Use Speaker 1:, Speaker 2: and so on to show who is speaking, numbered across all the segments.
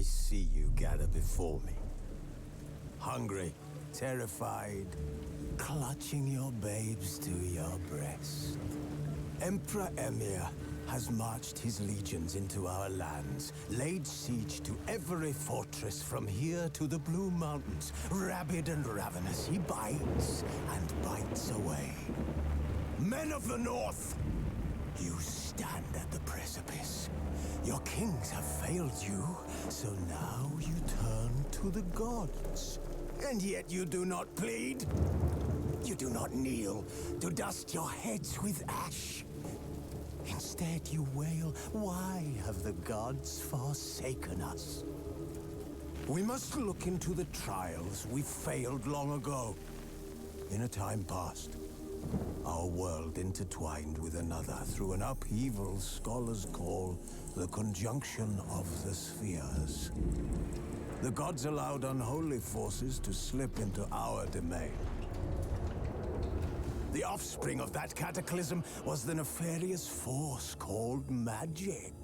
Speaker 1: I see you gather before me. Hungry, terrified, clutching your babes to your breast. Emperor Emir has marched his legions into our lands, laid siege to every fortress from here to the Blue Mountains. Rabid and ravenous, he bites and bites away. Men of the North, you stand at the precipice. Your kings have failed you, so now you turn to the gods. And yet you do not plead. You do not kneel to dust your heads with ash. Instead you wail, why have the gods forsaken us? We must look into the trials we failed long ago. In a time past, our world intertwined with another through an upheaval scholars call the conjunction of the spheres. The gods allowed unholy forces to slip into our domain. The offspring of that cataclysm was the nefarious force called magic.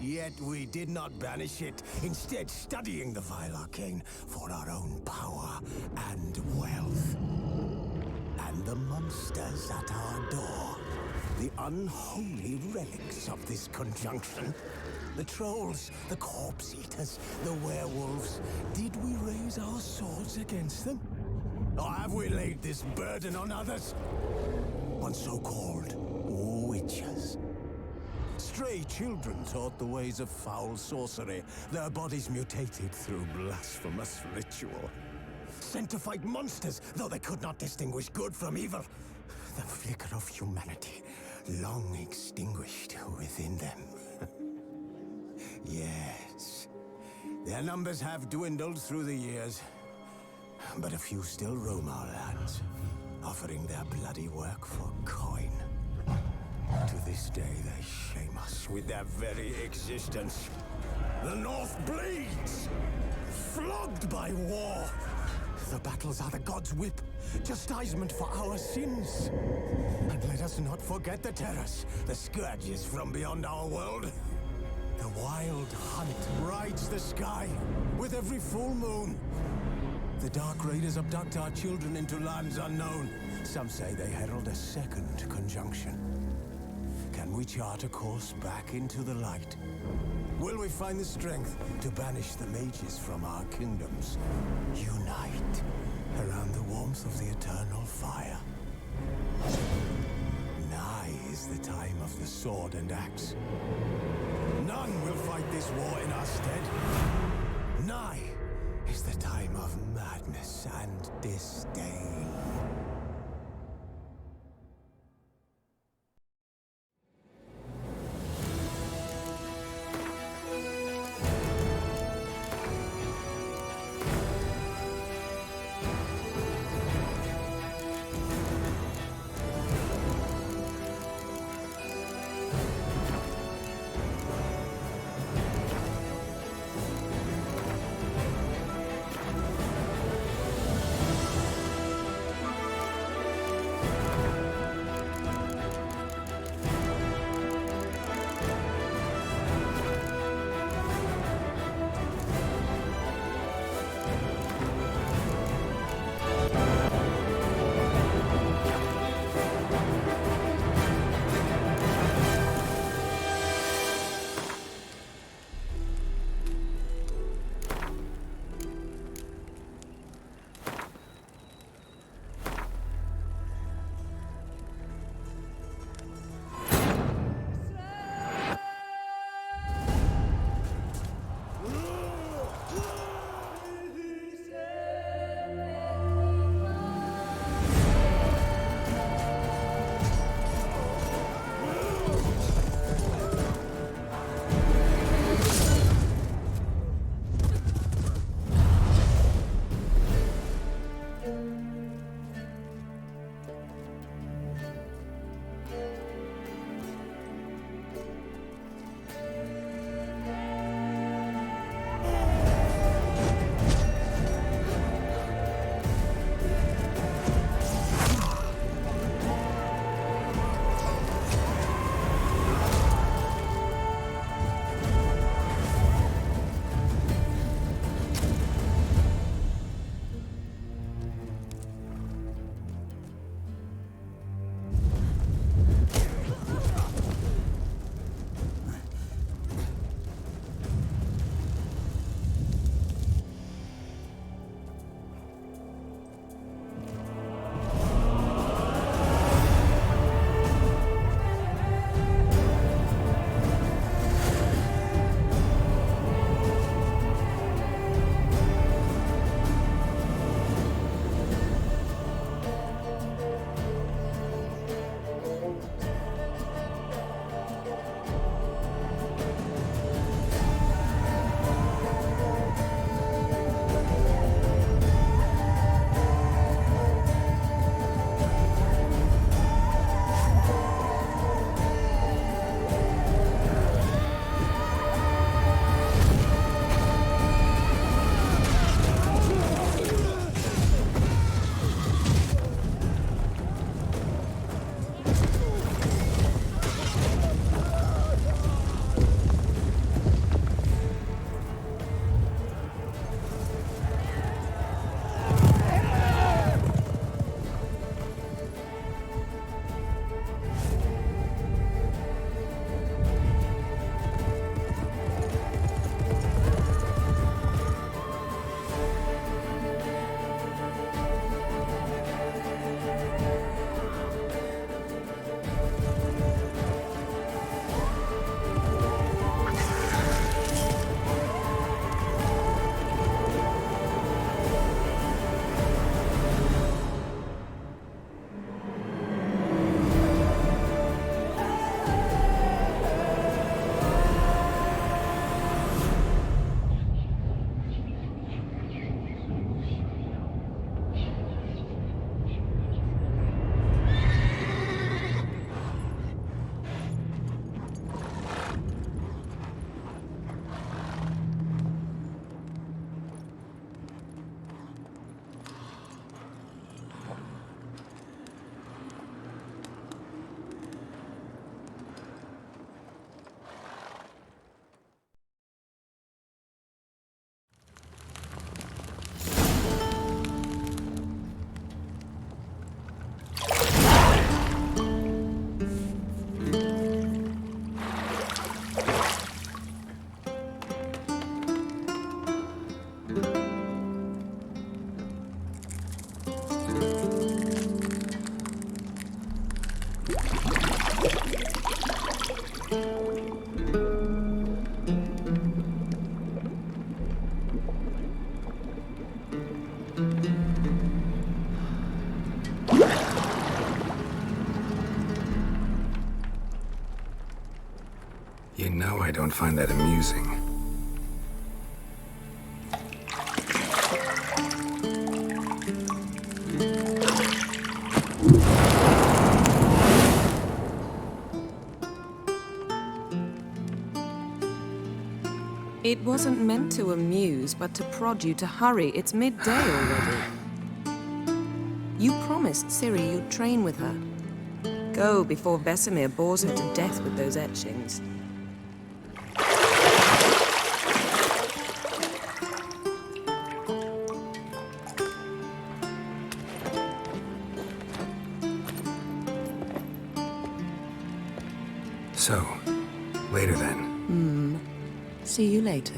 Speaker 1: Yet we did not banish it, instead studying the vile arcane for our own power and wealth. And the monsters at our door, the unholy relics of this conjunction. The trolls, the corpse eaters, the werewolves. Did we raise our swords against them? Or have we laid this burden on others? On so-called witches. Stray children taught the ways of foul sorcery, their bodies mutated through blasphemous ritual. Sent to fight monsters, though they could not distinguish good from evil. The flicker of humanity, long extinguished within them. Yes, their numbers have dwindled through the years, but a few still roam our lands, offering their bloody work for coin. To this day, they shame us with their very existence. The North bleeds, flogged by war. The battles are the gods' whip, chastisement for our sins. And let us not forget the terrors, the scourges from beyond our world. The wild hunt rides the sky with every full moon. The Dark Raiders abduct our children into lands unknown. Some say they herald a second conjunction. Can we chart a course back into the light? Will we find the strength to banish the mages from our kingdoms? Unite around the warmth of the eternal fire. Nigh is the time of the sword and axe. None will fight this war in our stead. Nigh is the time of madness and disdain.
Speaker 2: I don't find that amusing.
Speaker 3: It wasn't meant to amuse, but to prod you to hurry. It's midday already. You promised Ciri you'd train with her. Go before Vesemir bores her to death with those etchings.
Speaker 2: So, later then.
Speaker 3: See you later.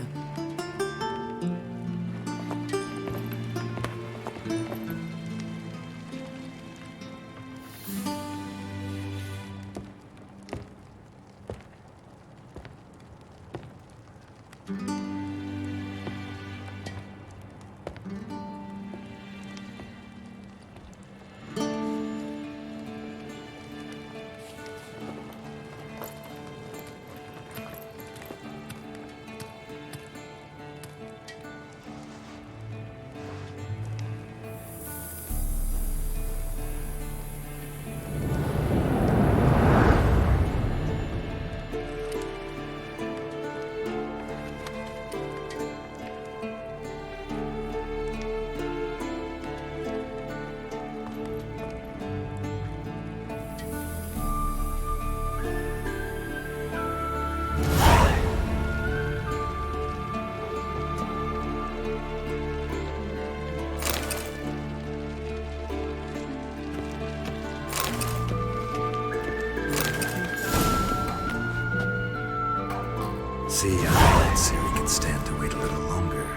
Speaker 2: See, I thought Ciri could stand to wait a little longer.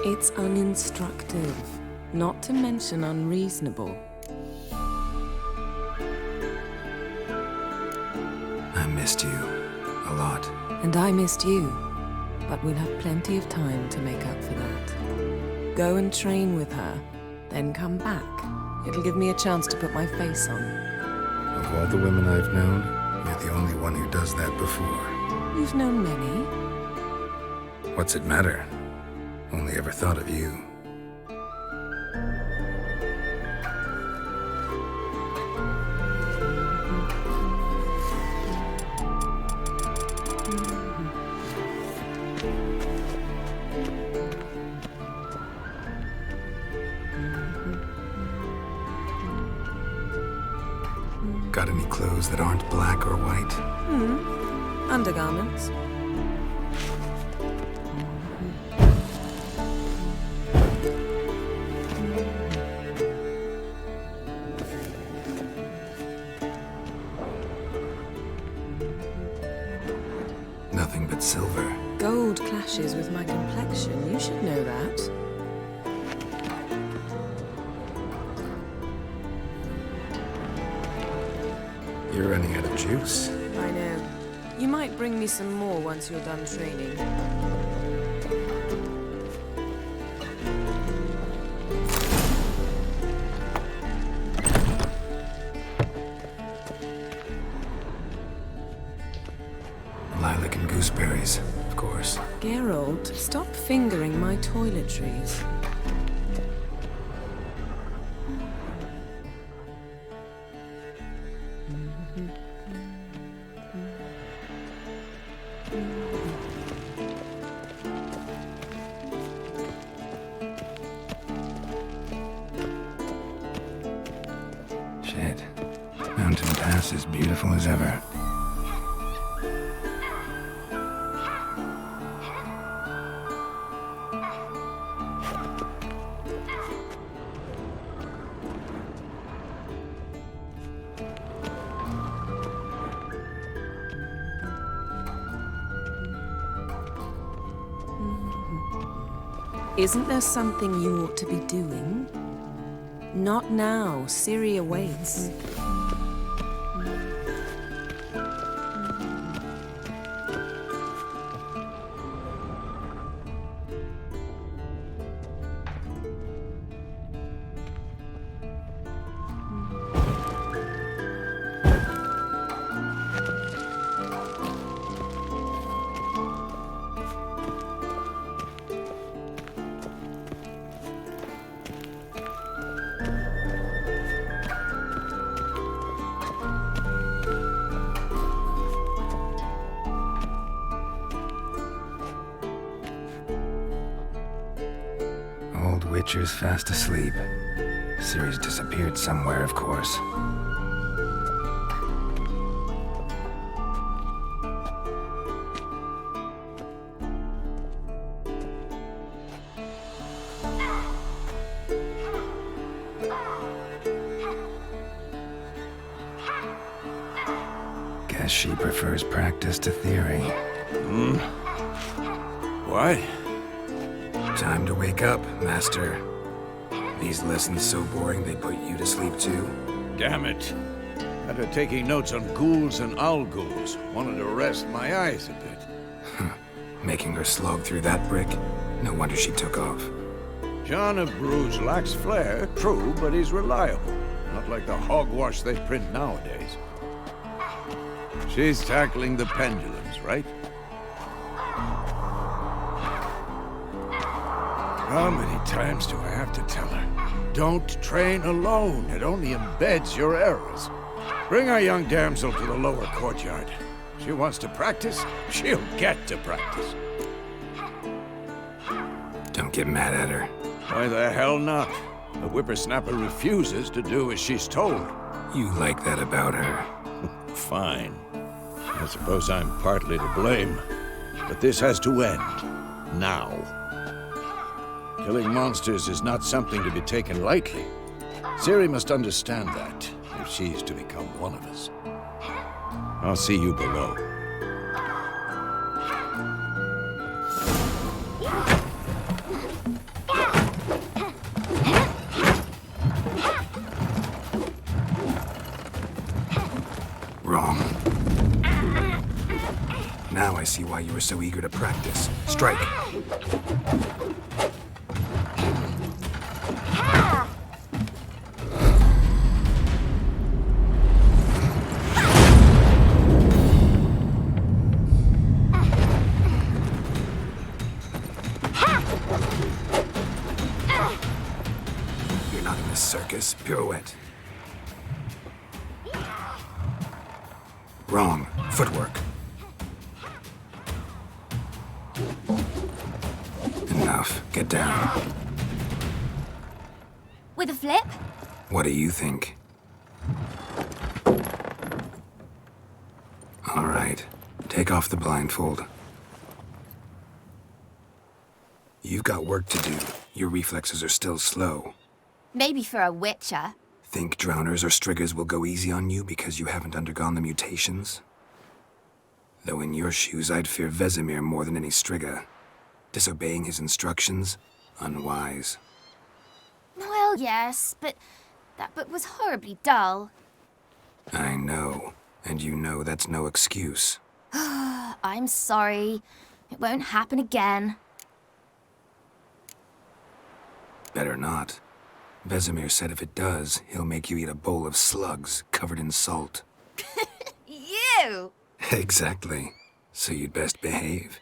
Speaker 3: It's uninstructive, not to mention unreasonable.
Speaker 2: I missed you a lot.
Speaker 3: And I missed you, but we'll have plenty of time to make up for that. Go and train with her, then come back. It'll give me a chance to put my face on.
Speaker 2: Of all the women I've known, you're the only one who does that before.
Speaker 3: You've known many.
Speaker 2: What's it matter? Only ever thought of you. Got any clothes that aren't black or white?
Speaker 3: Undergarments.
Speaker 2: Nothing but silver.
Speaker 3: Gold clashes with my complexion. You should know that.
Speaker 2: You're running out of juice.
Speaker 3: I know. You might bring me some more once you're done training.
Speaker 2: Lilac and gooseberries, of course.
Speaker 3: Geralt, stop fingering my toiletries.
Speaker 2: Shit. Mountain Pass is beautiful as ever.
Speaker 3: Isn't there something you ought to be doing? Not now. Ciri awaits.
Speaker 2: old Witcher's fast asleep. Ciri's disappeared somewhere, of course. Guess she prefers practice to theory.
Speaker 4: What?
Speaker 2: Time to wake up, Master. These lessons so boring they put you to sleep too.
Speaker 4: Damn it. Had her taking notes on ghouls and owl ghouls. Wanted to rest my eyes a bit.
Speaker 2: Making her slog through that brick? No wonder she took off.
Speaker 4: John of Bruges lacks flair, true, but he's reliable. Not like the hogwash they print nowadays. She's tackling the pendulums, right? How many times do I have to tell her? Don't train alone. It only embeds your errors. Bring our young damsel to the lower courtyard. She wants to practice, she'll get to practice.
Speaker 2: Don't get mad at her.
Speaker 4: Why the hell not? The whippersnapper refuses to do as she's told.
Speaker 2: You like that about her.
Speaker 4: Fine. I suppose I'm partly to blame. But this has to end. Now. Killing monsters is not something to be taken lightly. Ciri must understand that, if she's to become one of us. I'll see you below.
Speaker 2: Wrong. Now I see why you were so eager to practice. Strike. You're not in a circus. Pirouette. Wrong. Footwork. Enough. Get down.
Speaker 5: With a flip?
Speaker 2: What do you think? All right. Take off the blindfold. You've got work to do. Your reflexes are still slow.
Speaker 5: Maybe for a witcher.
Speaker 2: Think drowners or striggers will go easy on you because you haven't undergone the mutations? Though in your shoes, I'd fear Vesemir more than any strigger. Disobeying his instructions? Unwise.
Speaker 5: Well, yes, but that book was horribly dull.
Speaker 2: I know. And you know that's no excuse.
Speaker 5: I'm sorry. It won't happen again.
Speaker 2: Better not. Vesemir said if it does, he'll make you eat a bowl of slugs covered in salt.
Speaker 5: You!
Speaker 2: Exactly. So you'd best behave.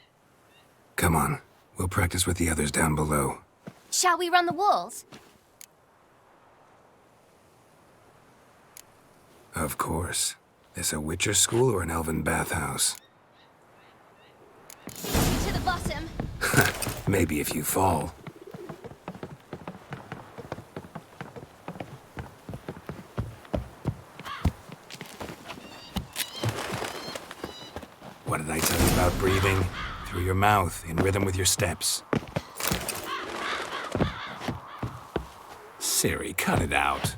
Speaker 2: Come on. We'll practice with the others down below.
Speaker 5: Shall we run the walls?
Speaker 2: Of course. This a Witcher school or an elven bathhouse?
Speaker 5: To the bottom.
Speaker 2: Maybe if you fall. What did I tell you about breathing? Through your mouth, in rhythm with your steps. Ciri, cut it out.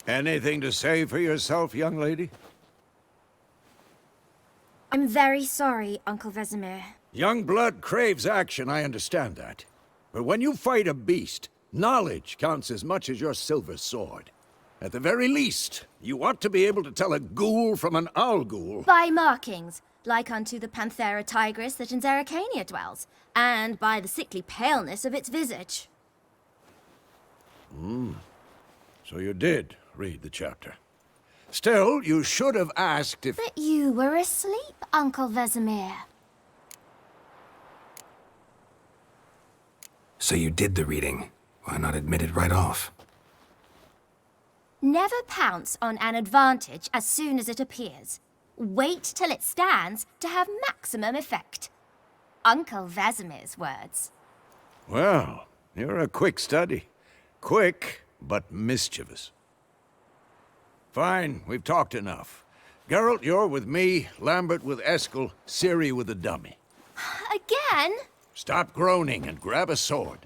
Speaker 4: Anything to say for yourself, young lady?
Speaker 5: I'm very sorry, Uncle Vesemir.
Speaker 4: Young blood craves action, I understand that. But when you fight a beast, knowledge counts as much as your silver sword. At the very least, you ought to be able to tell a ghoul from an owl ghoul.
Speaker 5: By markings, like unto the Panthera tigris that in Zerricania dwells, and by the sickly paleness of its visage.
Speaker 4: So you did read the chapter. Still, you should have asked if...
Speaker 5: But you were asleep, Uncle Vesemir.
Speaker 2: So you did the reading. Why not admit it right off?
Speaker 5: Never pounce on an advantage as soon as it appears. Wait till it stands to have maximum effect. Uncle Vesemir's words.
Speaker 4: Well, you're a quick study. Quick, but mischievous. Fine, we've talked enough. Geralt, you're with me, Lambert with Eskel, Ciri with the dummy.
Speaker 5: Again?
Speaker 4: Stop groaning and grab a sword.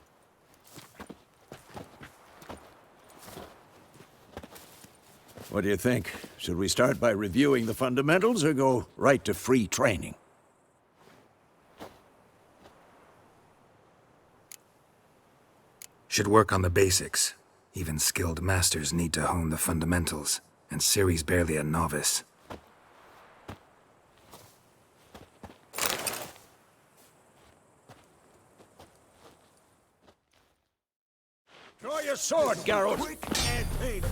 Speaker 4: What do you think? Should we start by reviewing the fundamentals or go right to free training?
Speaker 2: Should work on the basics. Even skilled masters need to hone the fundamentals, and Ciri's barely a novice.
Speaker 4: Draw your sword, Geralt!
Speaker 1: Quick and painful.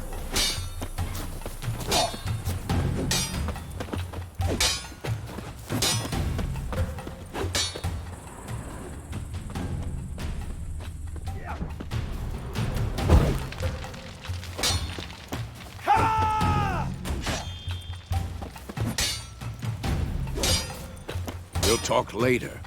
Speaker 4: We'll talk later.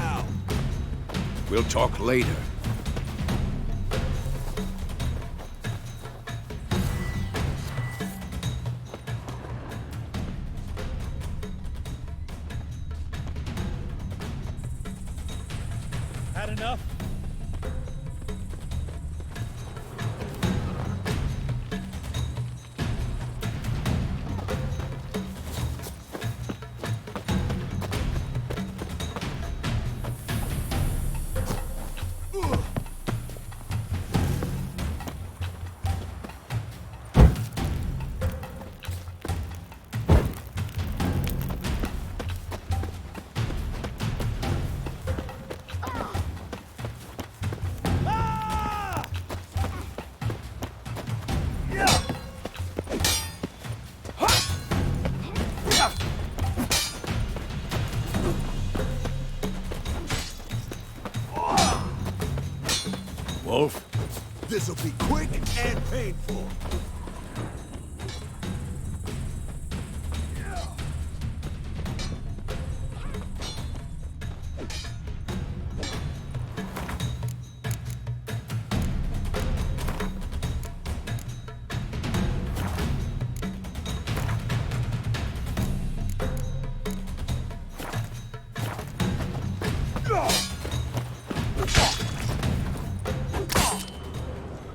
Speaker 1: now?
Speaker 4: We'll talk later.
Speaker 6: Had enough?
Speaker 4: Wolf?
Speaker 1: This'll be quick and painful.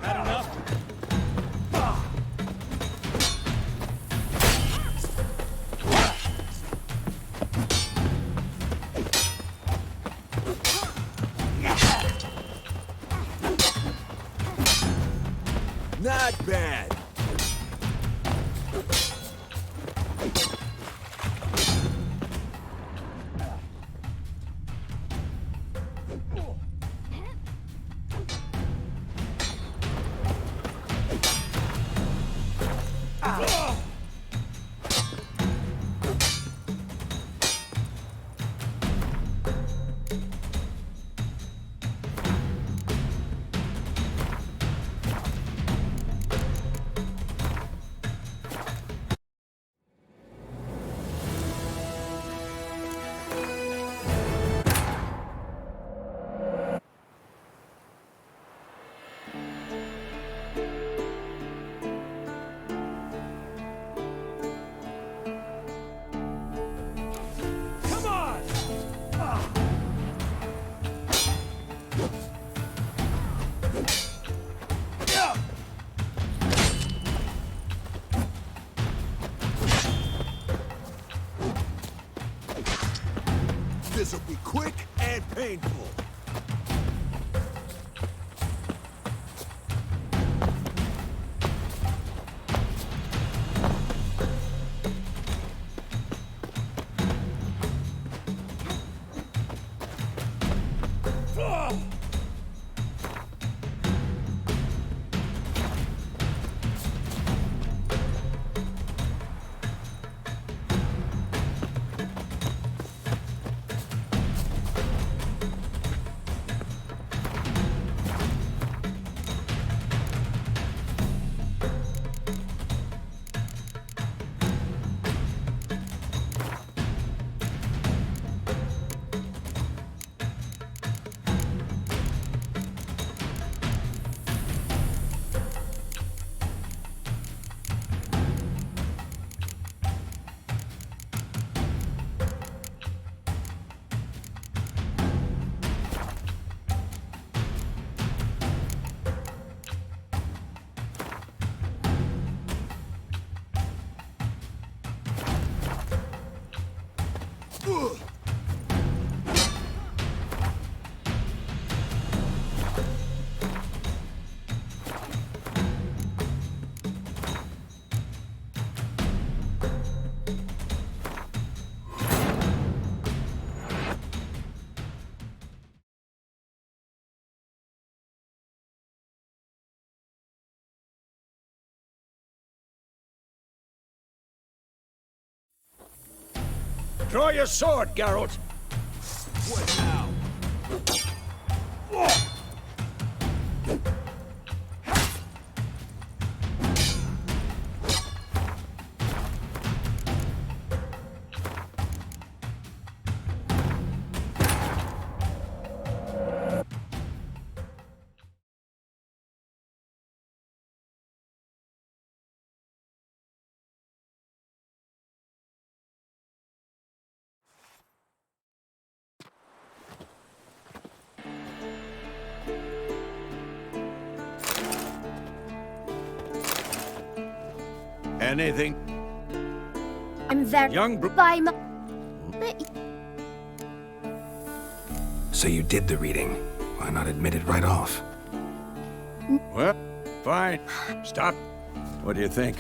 Speaker 6: Had enough?
Speaker 1: Not bad. Come on! This'll be quick and painful.
Speaker 4: Draw your sword, Geralt!
Speaker 1: What now?
Speaker 4: Anything?
Speaker 5: I'm very...
Speaker 4: Young
Speaker 5: by my...
Speaker 2: So you did the reading. Why not admit it right off?
Speaker 4: Well, fine. Stop. What do you think?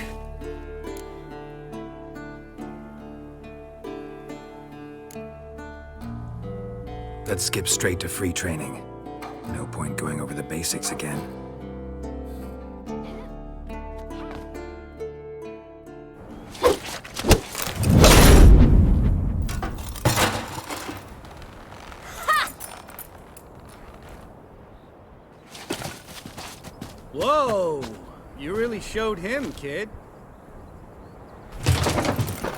Speaker 2: Let's skip straight to free training. No point going over the basics again.
Speaker 6: Whoa! You really showed him, kid.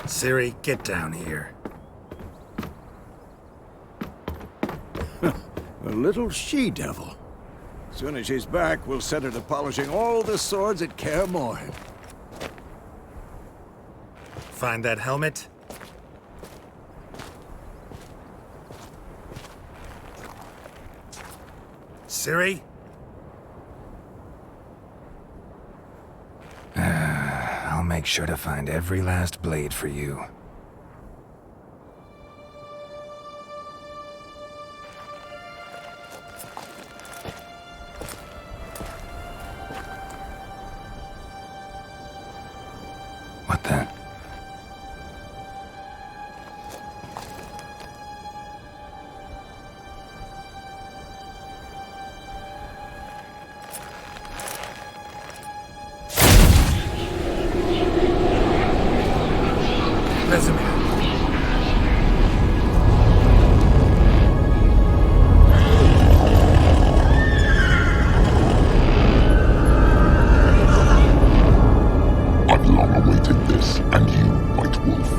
Speaker 2: Ciri, get down here.
Speaker 4: A little she-devil. As soon as she's back, we'll set her to polishing all the swords at Kaer Morhen.
Speaker 2: Find that helmet? Ciri? I'll make sure to find every last blade for you. What the? Vesemir.
Speaker 7: I've long awaited this, and you, White Wolf.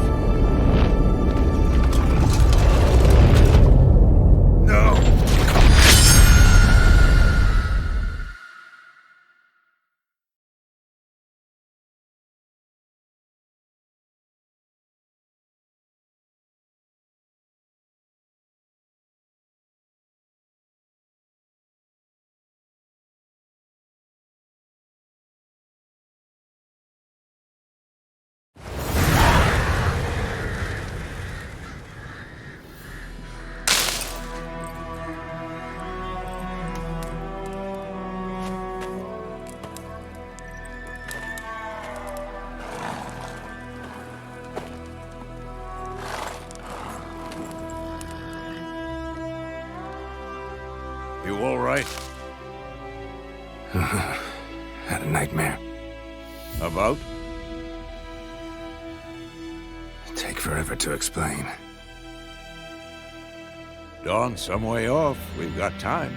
Speaker 2: No!
Speaker 4: You all right?
Speaker 2: Had a nightmare.
Speaker 4: About?
Speaker 2: Take forever to explain.
Speaker 4: Dawn's some way off. We've got time.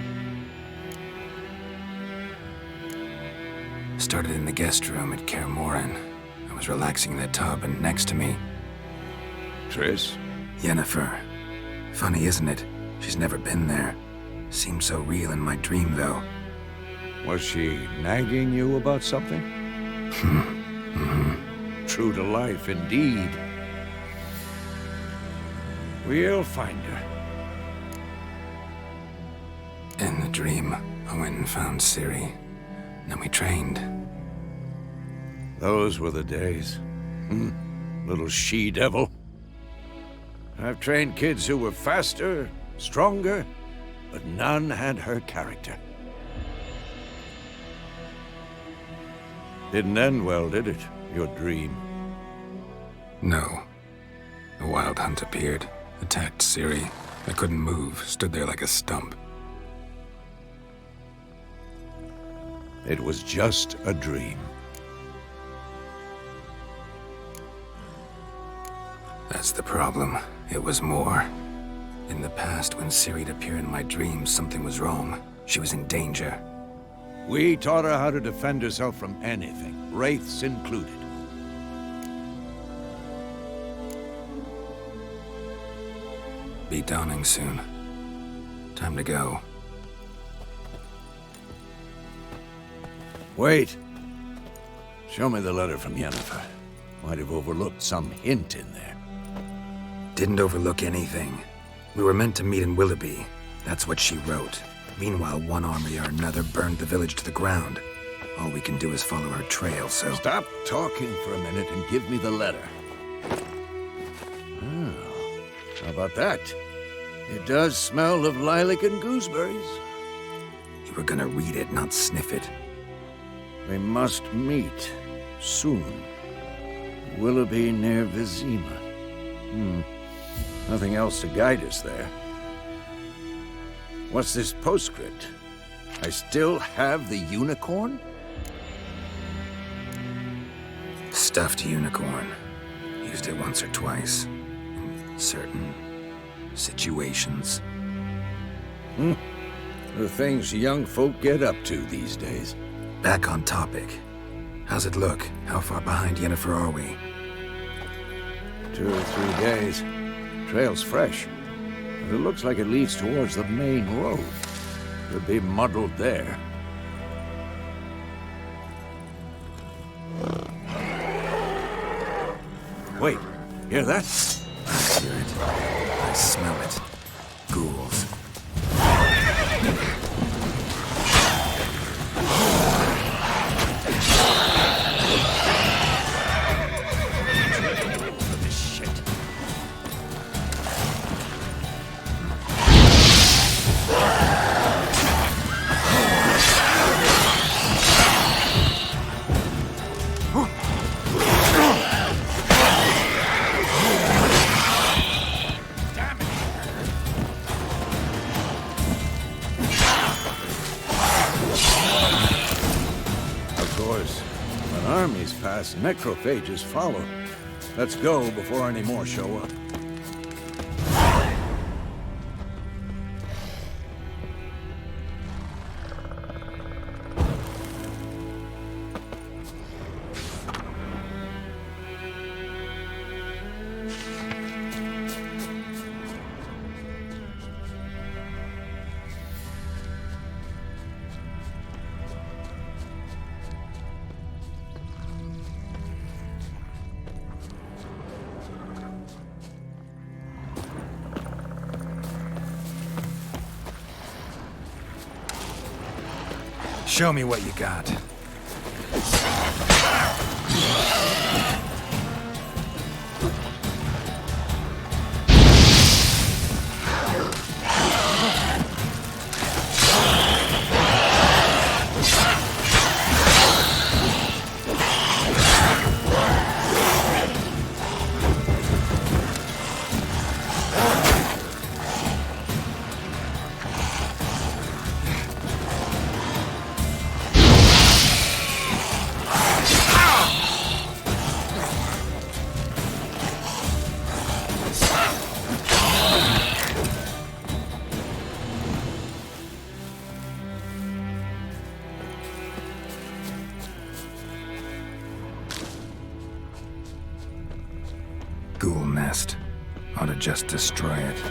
Speaker 2: Started in the guest room at Kaer Morhen. I was relaxing in the tub, and next to me,
Speaker 4: Triss?
Speaker 2: Yennefer. Funny, isn't it? She's never been there. Seemed so real in my dream, though.
Speaker 4: Was she nagging you about something? True to life, indeed. We'll find her.
Speaker 2: In the dream, I went and found Ciri. Then we trained.
Speaker 4: Those were the days. Little she-devil. I've trained kids who were faster, stronger, but none had her character. Didn't end well, did it? Your dream?
Speaker 2: No. A wild hunt appeared, attacked Ciri. I couldn't move, stood there like a stump.
Speaker 4: It was just a dream.
Speaker 2: That's the problem. It was more. In the past, when Ciri'd appear in my dreams, something was wrong. She was in danger.
Speaker 4: We taught her how to defend herself from anything, wraiths included.
Speaker 2: Be dawning soon. Time to go.
Speaker 4: Wait. Show me the letter from Yennefer. Might have overlooked some hint in there.
Speaker 2: Didn't overlook anything. We were meant to meet in Willoughby. That's what she wrote. Meanwhile, one army or another burned the village to the ground. All we can do is follow her trail, so...
Speaker 4: Stop talking for a minute and give me the letter. Oh, how about that? It does smell of lilac and gooseberries.
Speaker 2: You were gonna read it, not sniff it.
Speaker 4: We must meet soon. Willoughby near Vizima. Nothing else to guide us there. What's this postscript? I still have the unicorn?
Speaker 2: Stuffed unicorn. Used it once or twice. In certain situations.
Speaker 4: The things young folk get up to these days.
Speaker 2: Back on topic. How's it look? How far behind Yennefer are we?
Speaker 4: 2 or 3 days. Trail's fresh. But it looks like it leads towards the main road. Could be muddled there. Wait, hear that?
Speaker 2: I hear it. I smell it. Ghouls.
Speaker 4: Necrophages follow. Let's go before any more show up.
Speaker 2: Show me what you got. Ghoul nest. Ought to just destroy it.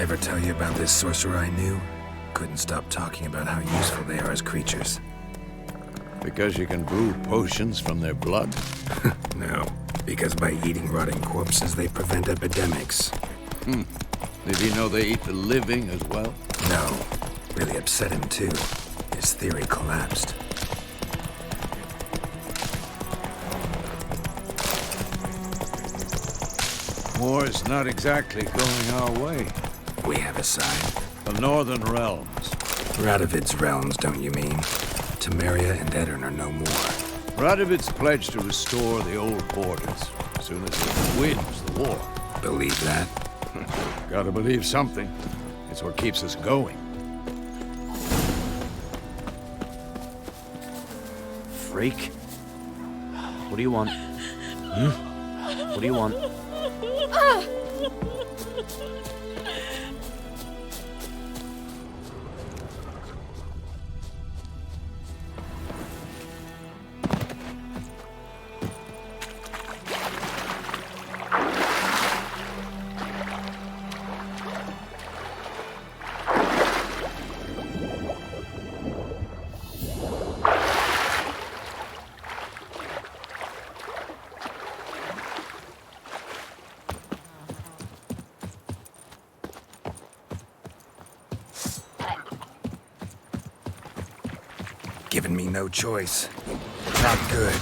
Speaker 2: Ever tell you about this sorcerer I knew? Couldn't stop talking about how useful they are as creatures.
Speaker 4: Because you can brew potions from their blood?
Speaker 2: No, because by eating rotting corpses, they prevent epidemics.
Speaker 4: Did he know they eat the living as well?
Speaker 2: No, really upset him too. His theory collapsed.
Speaker 4: War's not exactly going our way.
Speaker 2: We have a side.
Speaker 4: The Northern Realms.
Speaker 2: Radovid's realms, don't you mean? Temeria and Edirn are no more.
Speaker 4: Radovid's pledged to restore the old borders as soon as it wins the war.
Speaker 2: Believe that?
Speaker 4: Gotta believe something. It's what keeps us going.
Speaker 8: Freak. What do you want? What do you want?
Speaker 2: Giving me no choice. Not good.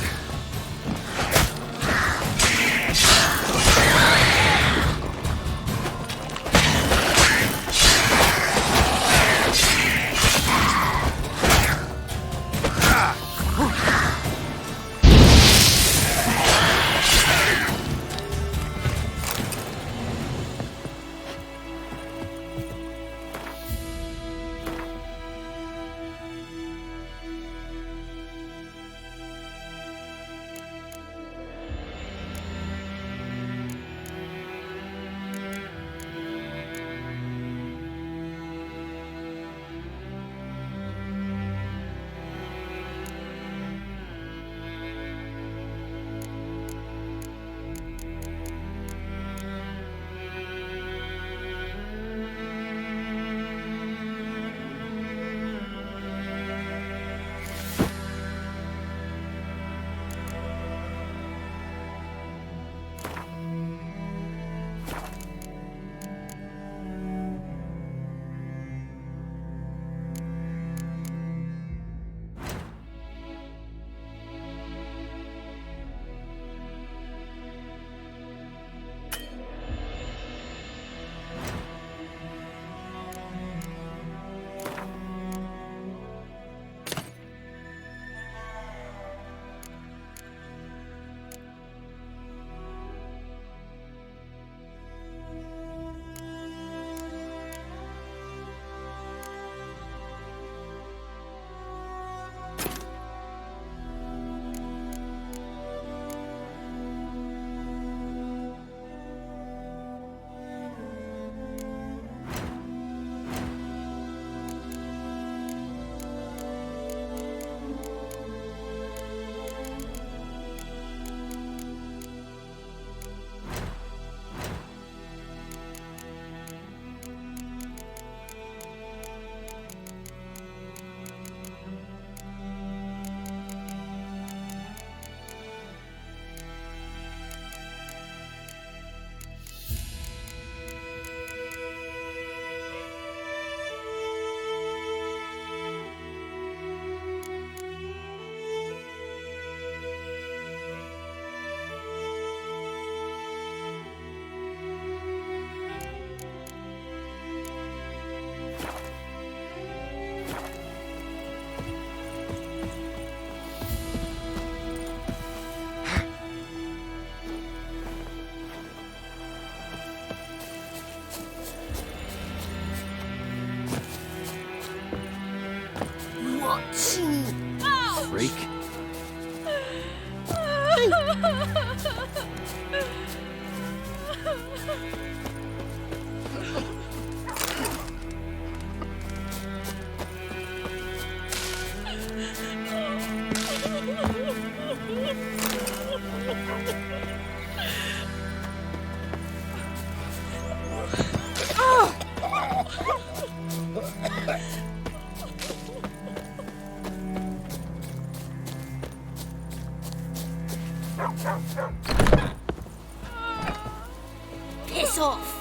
Speaker 5: Piss off!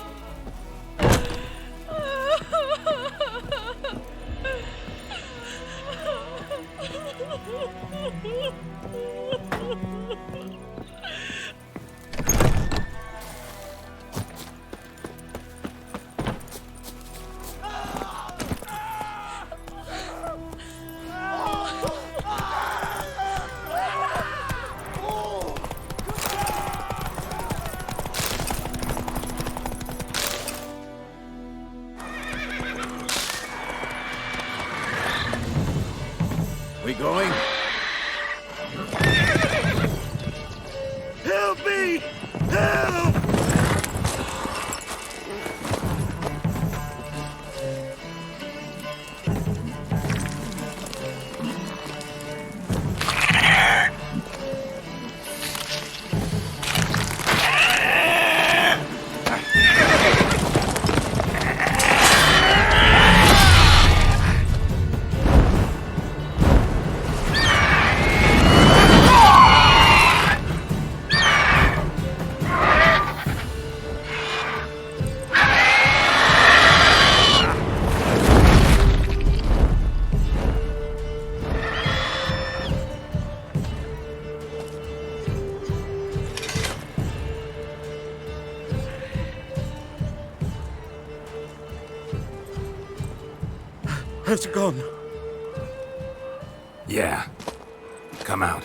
Speaker 4: We going? Help me! Help!
Speaker 6: Has it gone?
Speaker 2: Yeah. Come out.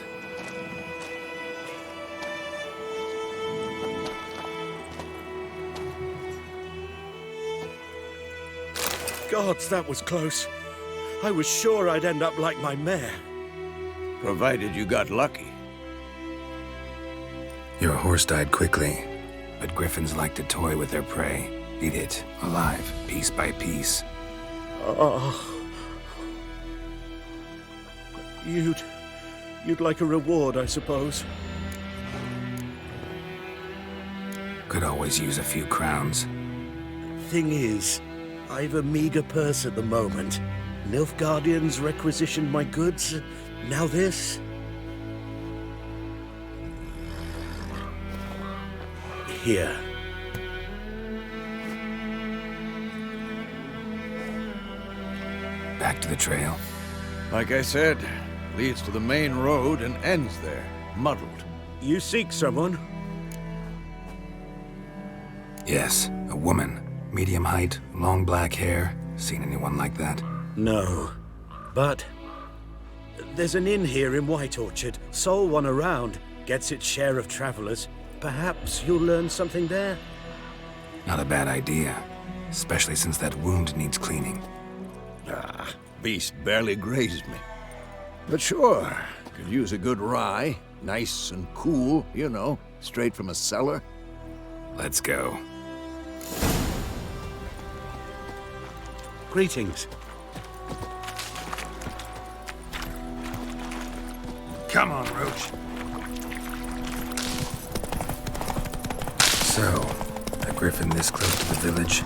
Speaker 6: Gods, that was close. I was sure I'd end up like my mare.
Speaker 4: Provided you got lucky.
Speaker 2: Your horse died quickly, but griffins like to toy with their prey. Eat it, alive, piece by piece.
Speaker 6: Oh. You'd like a reward, I suppose.
Speaker 2: Could always use a few crowns.
Speaker 6: Thing is, I've a meager purse at the moment. Nilfgaardians requisitioned my goods. Now this. Here.
Speaker 2: Back to the trail.
Speaker 4: Like I said, leads to the main road and ends there, muddled.
Speaker 6: You seek someone?
Speaker 2: Yes, a woman. Medium height, long black hair. Seen anyone like that?
Speaker 6: No. But there's an inn here in White Orchard. Sole one around. Gets its share of travelers. Perhaps you'll learn something there?
Speaker 2: Not a bad idea. Especially since that wound needs cleaning.
Speaker 4: Ah, beast barely grazed me. But sure, could use a good rye. Nice and cool, you know, straight from a cellar.
Speaker 2: Let's go.
Speaker 6: Greetings.
Speaker 2: Come on, Roach. So, a griffin this close to the village?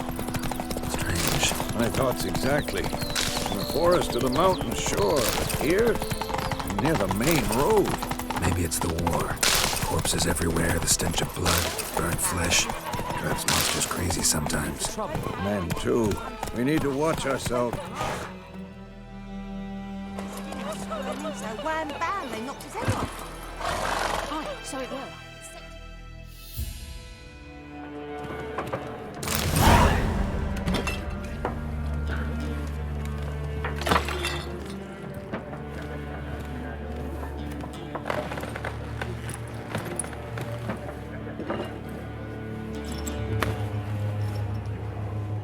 Speaker 2: Strange.
Speaker 4: My thoughts exactly. From the forest to the mountain shore. But here, near the main road.
Speaker 2: Maybe it's the war. Corpses everywhere, the stench of blood, burnt flesh. Drives monsters crazy sometimes.
Speaker 4: Men, too. We need to watch ourselves.
Speaker 9: So wham bam, they knocked his head off.
Speaker 5: Oh, so it will.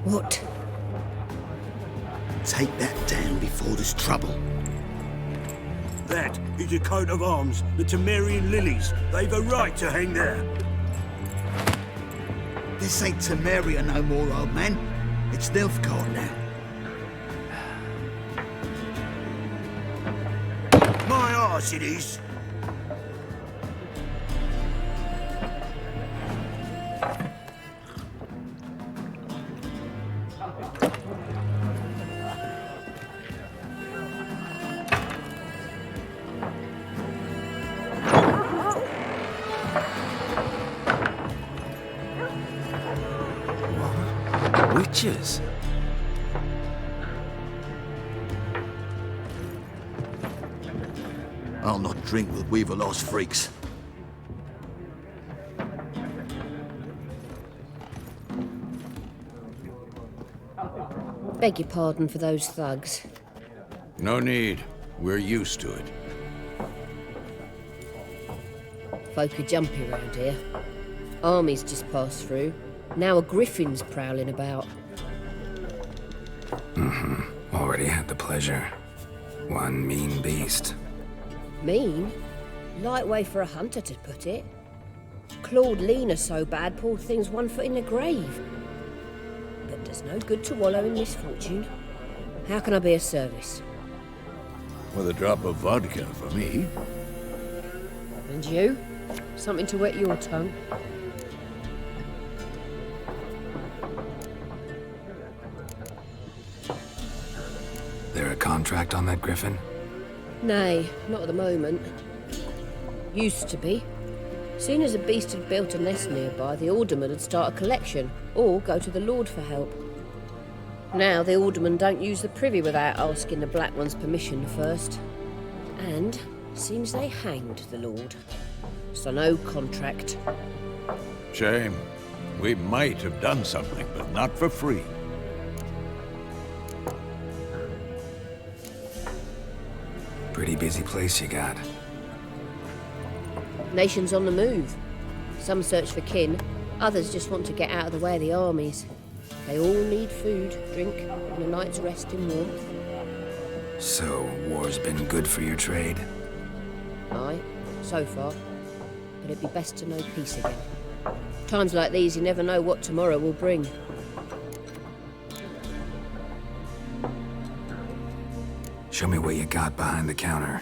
Speaker 9: What?
Speaker 10: Take that down before there's trouble.
Speaker 6: That is a coat of arms, the Temerian lilies. They've a right to hang there.
Speaker 10: This ain't Temeria no more, old man. It's Nilfgaard now.
Speaker 6: My arse it is.
Speaker 2: Cheers.
Speaker 10: I'll not drink with Weaver lost freaks.
Speaker 11: Beg your pardon for those thugs.
Speaker 4: No need. We're used to it.
Speaker 11: Folk are jumpy around here. Armies just passed through. Now a griffin's prowling about.
Speaker 2: Already had the pleasure. One mean beast.
Speaker 11: Mean? Light way for a hunter to put it. Clawed Lena so bad, poor thing's 1 foot in the grave. But there's no good to wallow in misfortune. How can I be of service?
Speaker 4: With a drop of vodka for me.
Speaker 11: And you? Something to wet your tongue?
Speaker 2: There a contract on that griffin?
Speaker 11: Nay, not at the moment. Used to be. Soon as a beast had built a nest nearby, the alderman would start a collection, or go to the Lord for help. Now the aldermen don't use the privy without asking the Black One's permission first. And seems they hanged the Lord. So no contract.
Speaker 4: Shame. We might have done something, but not for free.
Speaker 2: Pretty busy place you got.
Speaker 11: Nations on the move. Some search for kin, others just want to get out of the way of the armies. They all need food, drink, and a night's rest in warmth.
Speaker 2: So, war's been good for your trade?
Speaker 11: Aye, so far. But it'd be best to know peace again. Times like these, you never know what tomorrow will bring.
Speaker 2: Show me what you got behind the counter.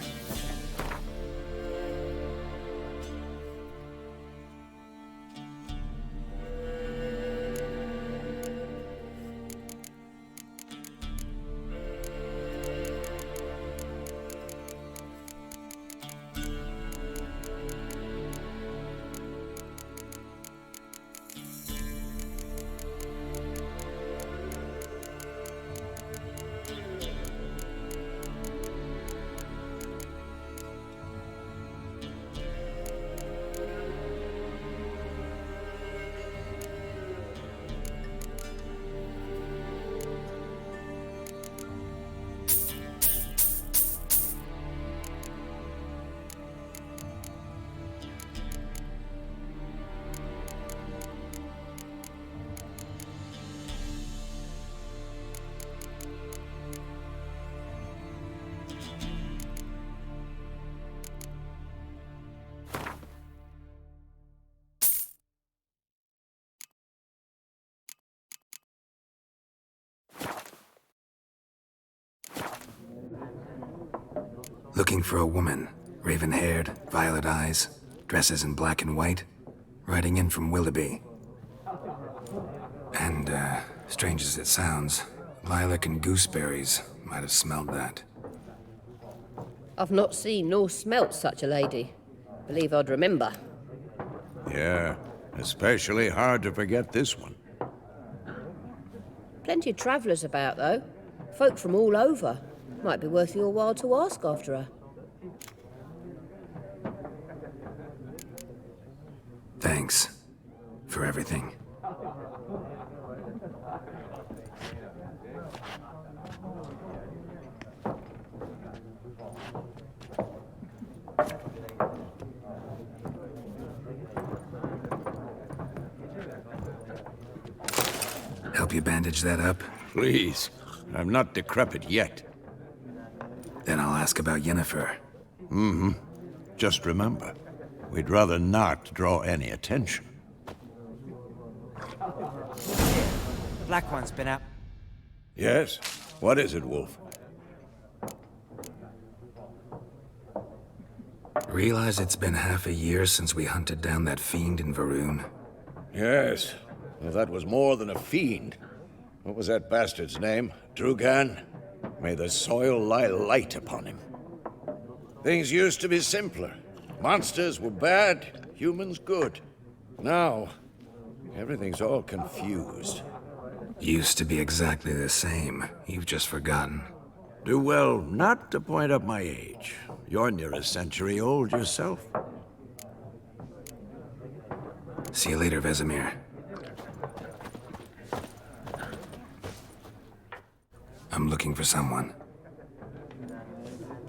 Speaker 2: Looking for a woman, raven-haired, violet eyes, dresses in black and white, riding in from Willoughby. And, strange as it sounds, lilac and gooseberries might have smelled that.
Speaker 11: I've not seen nor smelt such a lady. Believe I'd remember.
Speaker 4: Yeah, especially hard to forget this one.
Speaker 11: Plenty of travellers about, though. Folk from all over. Might be worth your while to ask after her.
Speaker 2: Thanks for everything. Help you bandage that up?
Speaker 4: Please. I'm not decrepit yet.
Speaker 2: Then I'll ask about Yennefer.
Speaker 4: Just remember, we'd rather not draw any attention.
Speaker 12: The Black One's been out.
Speaker 4: Yes? What is it, Wolf?
Speaker 2: Realize it's been half a year since we hunted down that fiend in Varun?
Speaker 4: Yes. Well, that was more than a fiend. What was that bastard's name? Drugan? May the soil lie light upon him. Things used to be simpler. Monsters were bad, humans good. Now, everything's all confused.
Speaker 2: Used to be exactly the same. You've just forgotten.
Speaker 4: Do well not to point up my age. You're near a century old yourself.
Speaker 2: See you later, Vesemir. I'm looking for someone.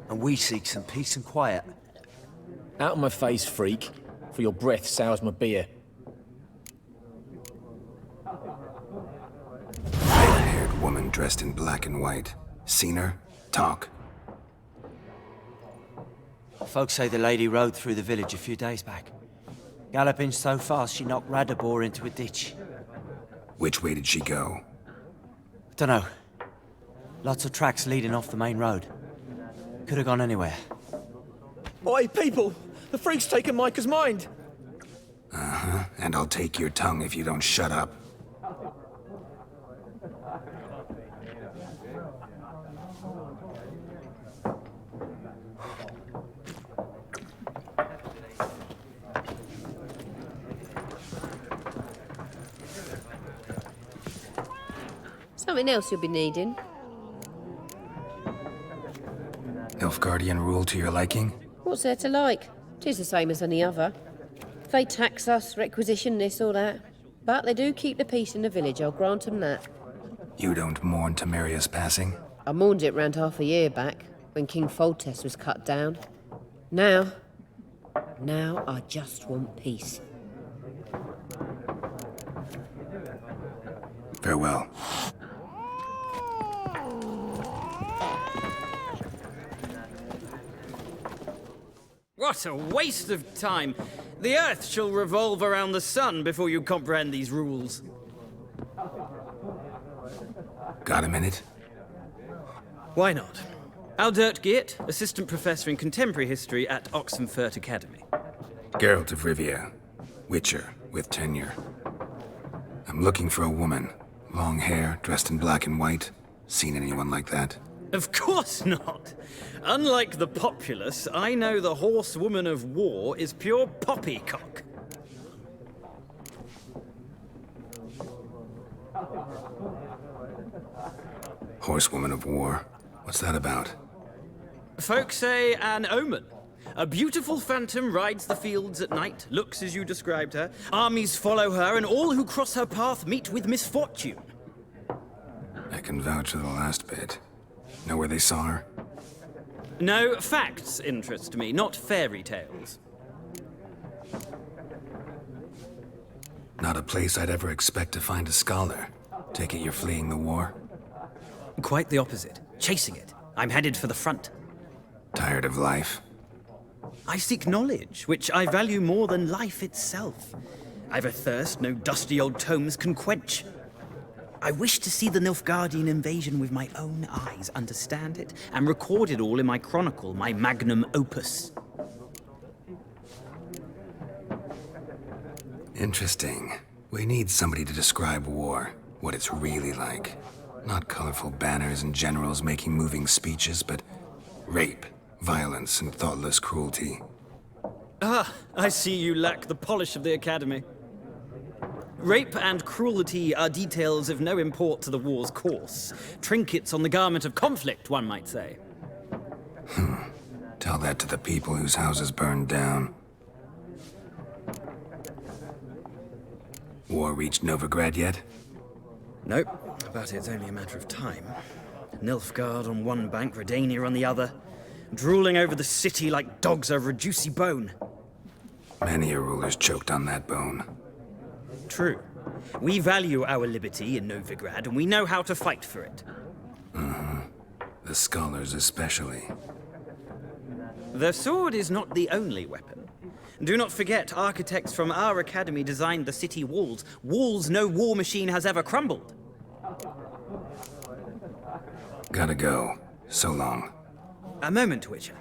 Speaker 8: And we seek some peace and quiet.
Speaker 13: Out of my face, freak, for your breath sours my beer.
Speaker 2: Red-haired woman dressed in black and white. Seen her? Talk.
Speaker 12: Folks say the lady rode through the village a few days back. Galloping so fast she knocked Radabor into a ditch.
Speaker 2: Which way did she go?
Speaker 12: Dunno. Lots of tracks leading off the main road. Could have gone anywhere.
Speaker 13: Oi, people! The freak's taken Micah's mind!
Speaker 2: Uh-huh, and I'll take your tongue if you don't shut up.
Speaker 11: Something else you'll be needing.
Speaker 2: Nilfgaardian rule to your liking?
Speaker 11: What's there to like? 'Tis the same as any other. They tax us, requisition this or that. But they do keep the peace in the village, I'll grant 'em that.
Speaker 2: You don't mourn Temeria's passing?
Speaker 11: I mourned it round half a year back, when King Foltest was cut down. Now I just want peace.
Speaker 2: Farewell.
Speaker 14: What a waste of time! The Earth shall revolve around the sun before you comprehend these rules.
Speaker 2: Got a minute?
Speaker 14: Why not? Aldert Geert, Assistant Professor in Contemporary History at Oxenfurt Academy.
Speaker 2: Geralt of Rivia. Witcher, with tenure. I'm looking for a woman. Long hair, dressed in black and white. Seen anyone like that?
Speaker 14: Of course not! Unlike the populace, I know the horsewoman of war is pure poppycock.
Speaker 2: Horsewoman of war? What's that about?
Speaker 14: Folks say an omen. A beautiful phantom rides the fields at night, looks as you described her. Armies follow her, and all who cross her path meet with misfortune.
Speaker 2: I can vouch for the last bit. Know where they saw her?
Speaker 14: No, facts interest me, not fairy tales.
Speaker 2: Not a place I'd ever expect to find a scholar. Take it you're fleeing the war?
Speaker 14: Quite the opposite. Chasing it. I'm headed for the front.
Speaker 2: Tired of life?
Speaker 14: I seek knowledge, which I value more than life itself. I've a thirst no dusty old tomes can quench. I wish to see the Nilfgaardian invasion with my own eyes, understand it, and record it all in my chronicle, my magnum opus.
Speaker 2: Interesting. We need somebody to describe war, what it's really like. Not colorful banners and generals making moving speeches, but rape, violence, and thoughtless cruelty.
Speaker 14: Ah, I see you lack the polish of the Academy. Rape and cruelty are details of no import to the war's course. Trinkets on the garment of conflict, one might say.
Speaker 2: Tell that to the people whose houses burned down. War reached Novigrad yet?
Speaker 14: Nope, but it's only a matter of time. Nilfgaard on one bank, Redania on the other, drooling over the city like dogs over a juicy bone.
Speaker 2: Many a ruler's choked on that bone.
Speaker 14: True. We value our liberty in Novigrad, and we know how to fight for it.
Speaker 2: The scholars especially.
Speaker 14: The sword is not the only weapon. Do not forget, architects from our academy designed the city walls. Walls no war machine has ever crumbled.
Speaker 2: Gotta go. So long.
Speaker 14: A moment, Witcher.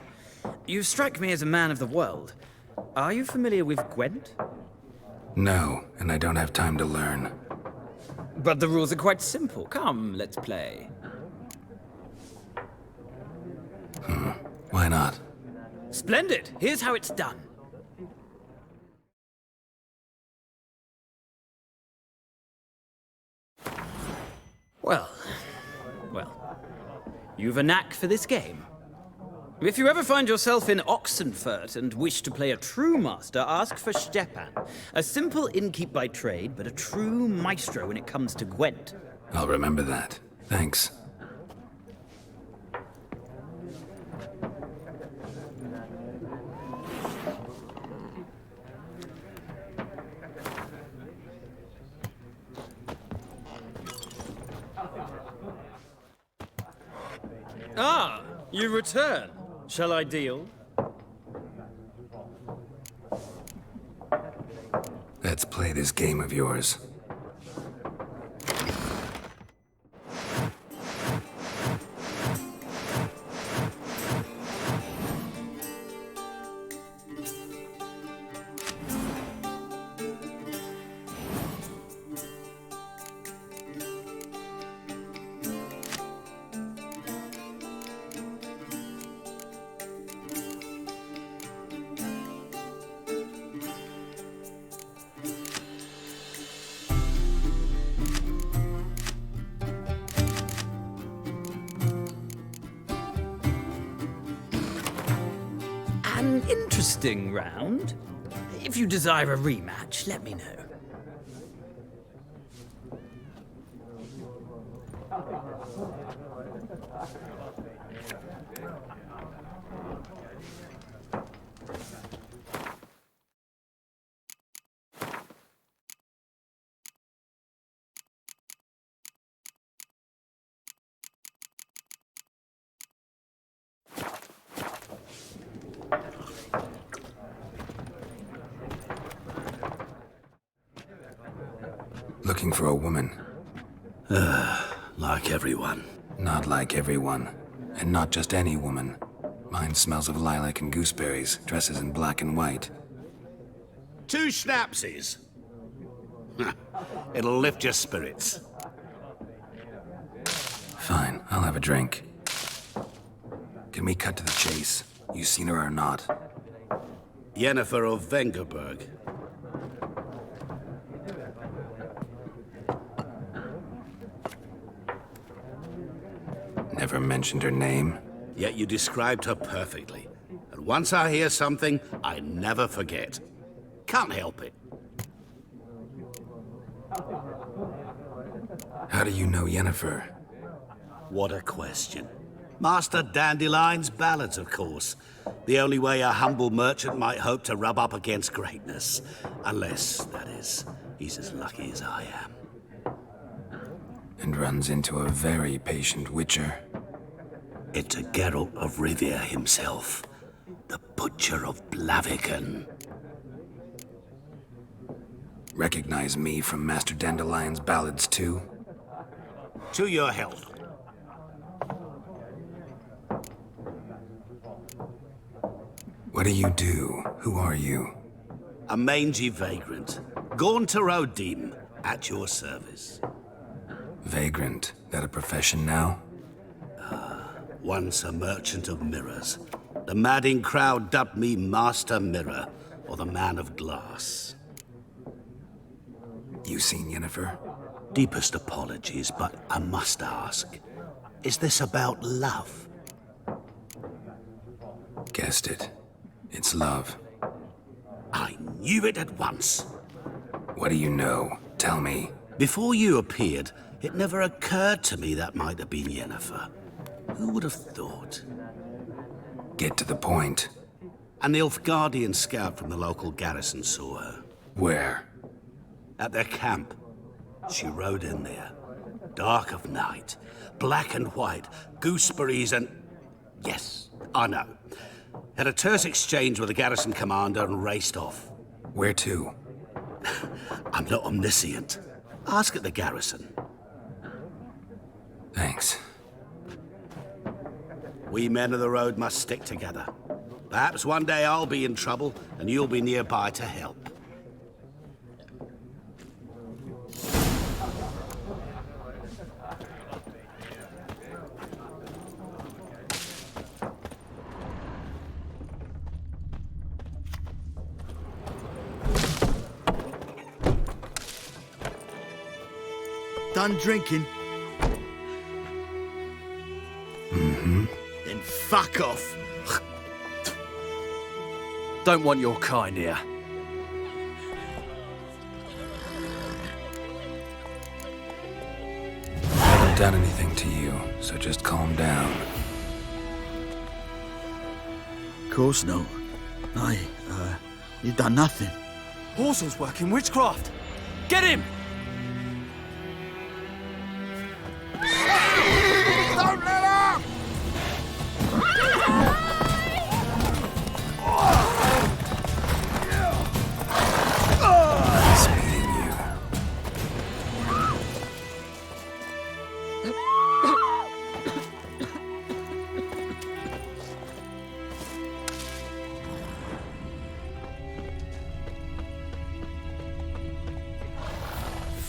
Speaker 14: You strike me as a man of the world. Are you familiar with Gwent?
Speaker 2: No, and I don't have time to learn.
Speaker 14: But the rules are quite simple. Come, let's play.
Speaker 2: Why not?
Speaker 14: Splendid! Here's how it's done. You've a knack for this game. If you ever find yourself in Oxenfurt and wish to play a true master, ask for Stepan. A simple innkeep by trade, but a true maestro when it comes to Gwent.
Speaker 2: I'll remember that. Thanks.
Speaker 6: Ah, you return. Shall I deal?
Speaker 2: Let's play this game of yours.
Speaker 14: An interesting round. If you desire a rematch, let me know.
Speaker 2: Looking for a woman.
Speaker 10: Like everyone.
Speaker 2: Not like everyone. And not just any woman. Mine smells of lilac and gooseberries, dresses in black and white.
Speaker 10: 2 schnapsies. It'll lift your spirits.
Speaker 2: Fine, I'll have a drink. Can we cut to the chase? You seen her or not?
Speaker 10: Yennefer of Vengerberg.
Speaker 2: Never mentioned her name.
Speaker 10: Yet you described her perfectly. And once I hear something, I never forget. Can't help it.
Speaker 2: How do you know Yennefer?
Speaker 10: What a question. Master Dandelion's ballads, of course. The only way a humble merchant might hope to rub up against greatness. Unless, that is, he's as lucky as I am.
Speaker 2: And runs into a very patient witcher.
Speaker 10: It's a Geralt of Rivia himself. The Butcher of Blaviken.
Speaker 2: Recognize me from Master Dandelion's ballads, too?
Speaker 10: To your health.
Speaker 2: What do you do? Who are you?
Speaker 10: A mangy vagrant. Gaunter O'Dim, at your service.
Speaker 2: Vagrant. That a profession now?
Speaker 10: Once a merchant of mirrors. The madding crowd dubbed me Master Mirror, or the Man of Glass.
Speaker 2: You seen Yennefer?
Speaker 10: Deepest apologies, but I must ask. Is this about love?
Speaker 2: Guessed it. It's love.
Speaker 10: I knew it at once.
Speaker 2: What do you know? Tell me.
Speaker 10: Before you appeared, it never occurred to me that might have been Yennefer. Who would have thought?
Speaker 2: Get to the point.
Speaker 10: An Nilfgaardian scout from the local garrison saw her.
Speaker 2: Where?
Speaker 10: At their camp. She rode in there. Dark of night. Black and white. Gooseberries and... Yes, I know. Had a terse exchange with the garrison commander and raced off.
Speaker 2: Where to?
Speaker 10: I'm not omniscient. Ask at the garrison.
Speaker 2: Thanks.
Speaker 10: We men of the road must stick together. Perhaps one day I'll be in trouble and you'll be nearby to help.
Speaker 15: Done drinking?
Speaker 14: fuck off! Don't want your kind here.
Speaker 2: I haven't done anything to you, so just calm down.
Speaker 14: Of course not. You've done nothing.
Speaker 12: Horsel's working witchcraft. Get him!
Speaker 1: Don't let up!
Speaker 2: He's meeting you.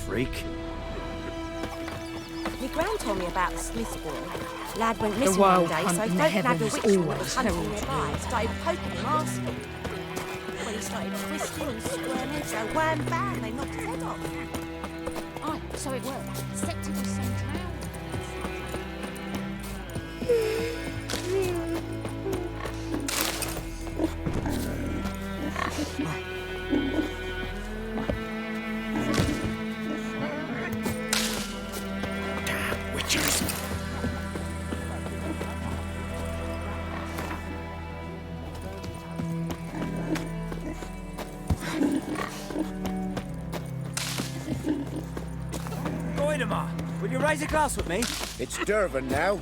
Speaker 14: Freak.
Speaker 9: My gran told me about the Smith's boy. Lad went missing
Speaker 11: wild
Speaker 9: one day,
Speaker 11: hunt
Speaker 9: so
Speaker 11: in
Speaker 9: don't
Speaker 11: the
Speaker 9: nab a
Speaker 11: heavens
Speaker 9: witch boy
Speaker 11: always
Speaker 9: hunting
Speaker 11: heralds
Speaker 9: nearby. Started poking him, asking. When he started twisting and squirming, so wham bam, they knocked his head off.
Speaker 5: Oh, so it worked. Set to the same town.
Speaker 14: Witches.
Speaker 12: Goidemar, will you raise a glass with me?
Speaker 4: It's Dervan now.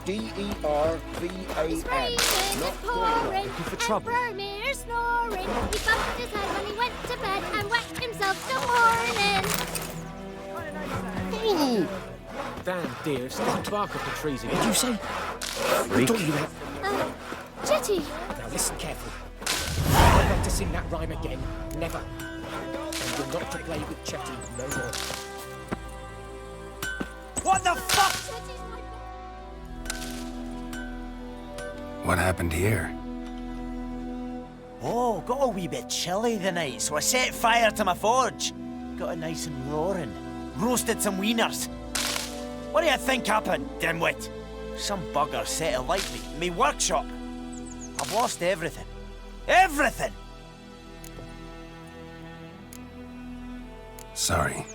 Speaker 4: D-E-R-V-A-N.
Speaker 5: It's raining, it's pouring,
Speaker 12: for trouble.
Speaker 5: and Vermeer's snoring. He bumped his head when he went to bed and whacked himself till morning.
Speaker 13: Ooh! Damn deer, sticking bark off the trees again.
Speaker 14: Did you say?
Speaker 13: Freak.
Speaker 14: Don't you that?
Speaker 5: Jetty.
Speaker 13: Now listen carefully. Never to sing that rhyme again. Never. And you're not to play with Chetty no more.
Speaker 12: What the fuck?
Speaker 2: What happened here?
Speaker 12: Oh, got a wee bit chilly the night, so I set fire to my forge. Got it nice and roaring. Roasted some wieners. What do you think happened, dimwit? Some bugger set alight me workshop. I've lost everything. Everything!
Speaker 2: Sorry.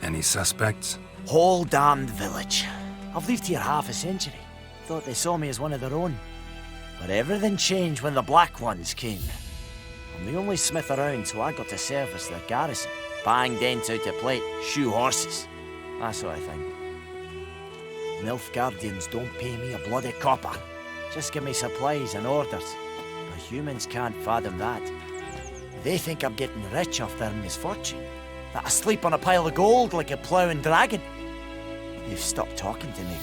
Speaker 2: Any suspects?
Speaker 12: Whole damned village. I've lived here half a century. Thought they saw me as one of their own. But everything changed when the Black Ones came. I'm the only smith around, so I got to service their garrison. Bang dents out to plate, shoe horses. That sort of thing. Nilfgaardians don't pay me a bloody copper. Just give me supplies and orders. But humans can't fathom that. They think I'm getting rich off their misfortune. That I sleep on a pile of gold like a ploughing dragon. They've stopped talking to me.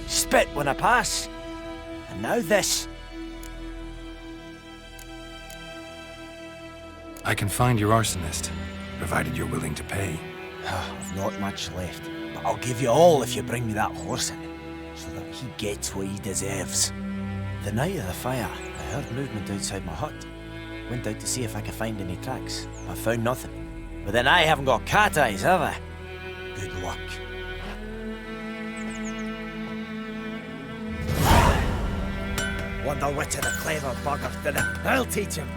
Speaker 12: Spit when I pass. And now this.
Speaker 2: I can find your arsonist, provided you're willing to pay.
Speaker 12: I've not much left, but I'll give you all if you bring me that horse in, so that he gets what he deserves. The night of the fire, I heard movement outside my hut. Went out to see if I could find any tracks, but found nothing. But then I haven't got cat eyes, have I? Good luck. Wonder which of the clever buggers did it. I'll teach him.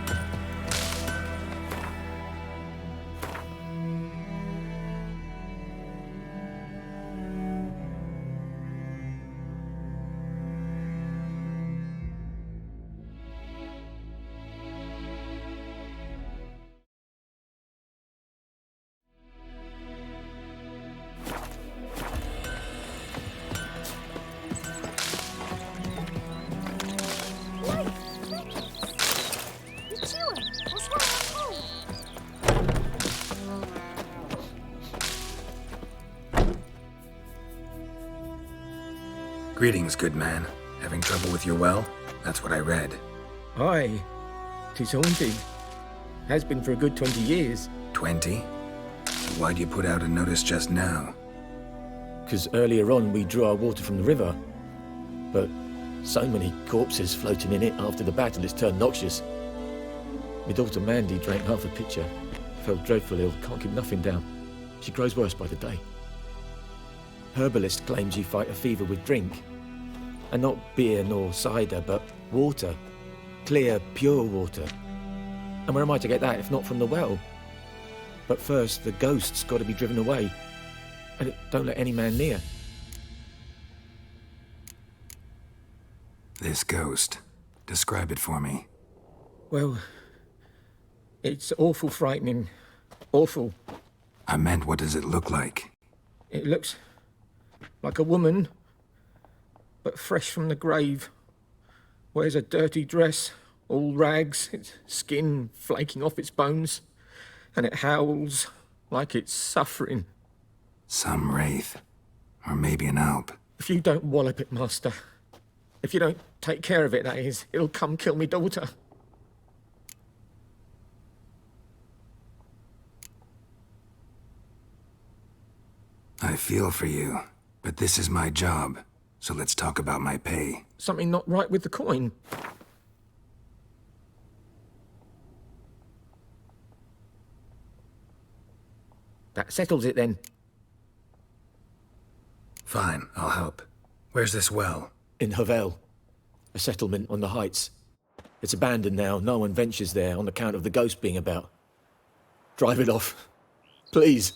Speaker 2: Greetings, good man. Having trouble with your well? That's what I read.
Speaker 13: Aye, 'tis haunted. Has been for a good 20 years.
Speaker 2: 20? Why'd you put out a notice just now?
Speaker 13: 'Cause earlier on we drew our water from the river. But so many corpses floating in it after the battle it's turned noxious. My daughter Mandy drank half a pitcher. Fell dreadful ill, can't keep nothing down. She grows worse by the day. Herbalist claims you fight a fever with drink. And not beer nor cider, but water. Clear, pure water. And where am I to get that if not from the well? But first, the ghost's got to be driven away. And don't let any man near.
Speaker 2: This ghost. Describe it for me.
Speaker 13: Well, it's awful frightening. Awful.
Speaker 2: I meant, what does it look like?
Speaker 13: It looks like a woman, but fresh from the grave. Wears a dirty dress, all rags, its skin flaking off its bones, and it howls like it's suffering.
Speaker 2: Some wraith. Or maybe an alp.
Speaker 13: If you don't wallop it, Master, if you don't take care of it, that is, it'll come kill me daughter.
Speaker 2: I feel for you, but this is my job, so let's talk about my pay.
Speaker 13: Something not right with the coin. That settles it then.
Speaker 2: Fine, I'll help. Where's this well?
Speaker 13: In Havel, a settlement on the heights. It's abandoned now, no one ventures there on account of the ghost being about. Drive it off, please.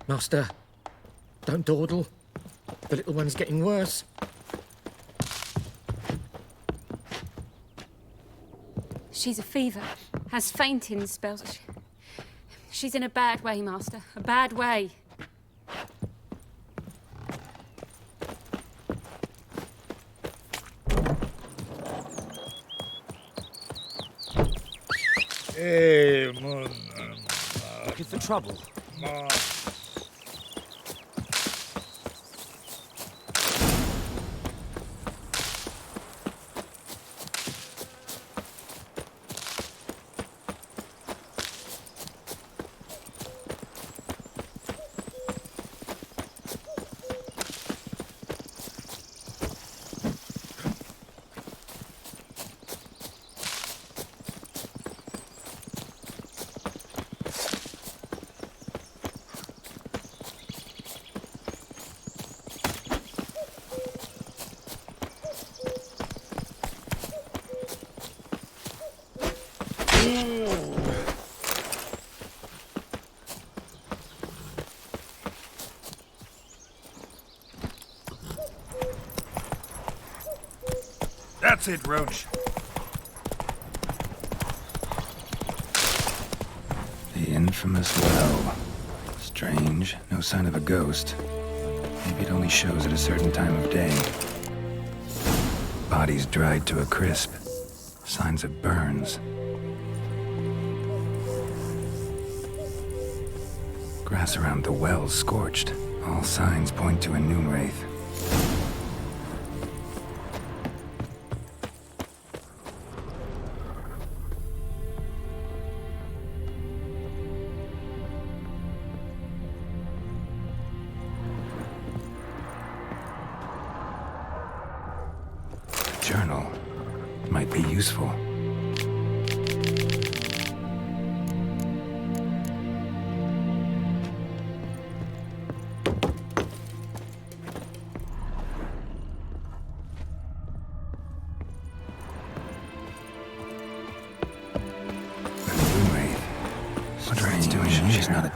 Speaker 13: Master, don't dawdle. The little one's getting worse.
Speaker 15: She's a fever, has fainting spells. She's in a bad way, Master. A bad way.
Speaker 4: Hey,
Speaker 12: looking for trouble.
Speaker 16: That's it, Roach.
Speaker 2: The infamous well. Strange, no sign of a ghost. Maybe it only shows at a certain time of day. Bodies dried to a crisp. Signs of burns. Grass around the well scorched. All signs point to a noon wraith. Journal might be useful. What are you doing here? She's not a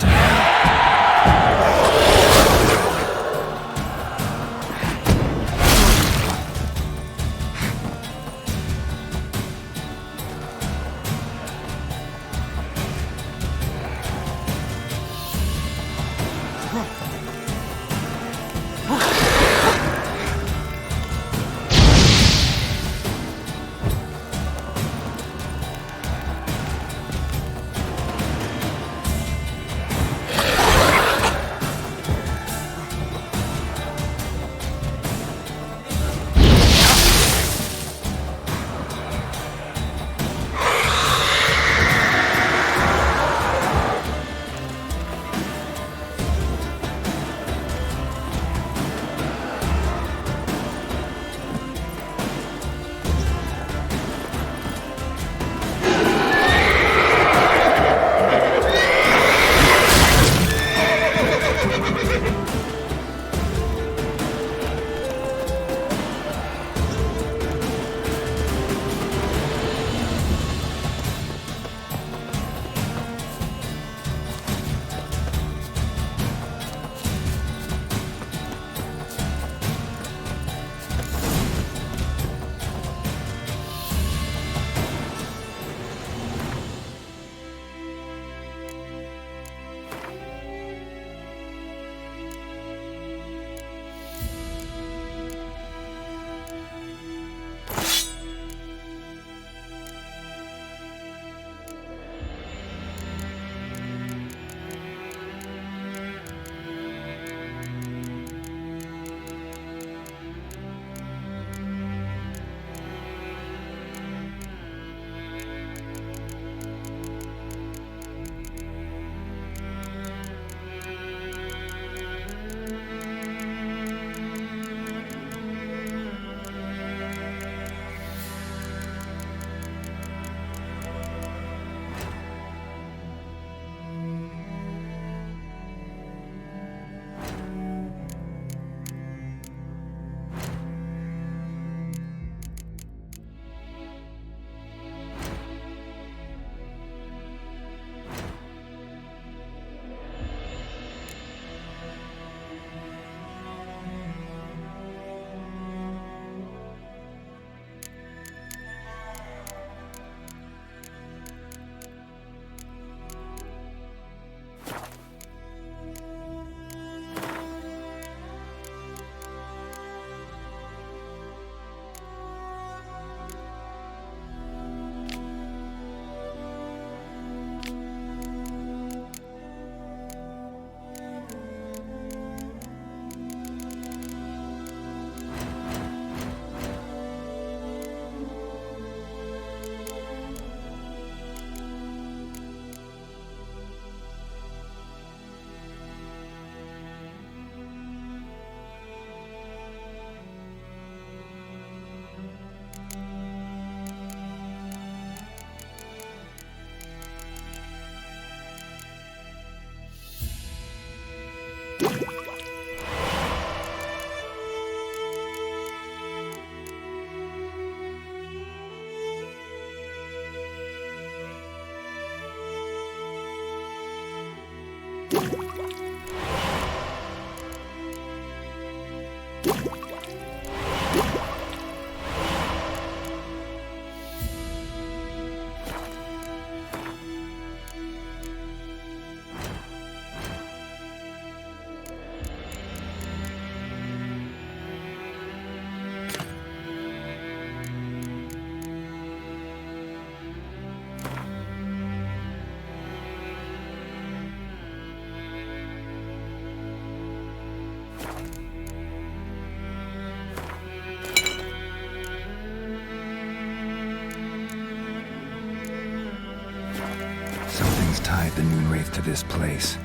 Speaker 2: Something's tied the Moonwraith to this place.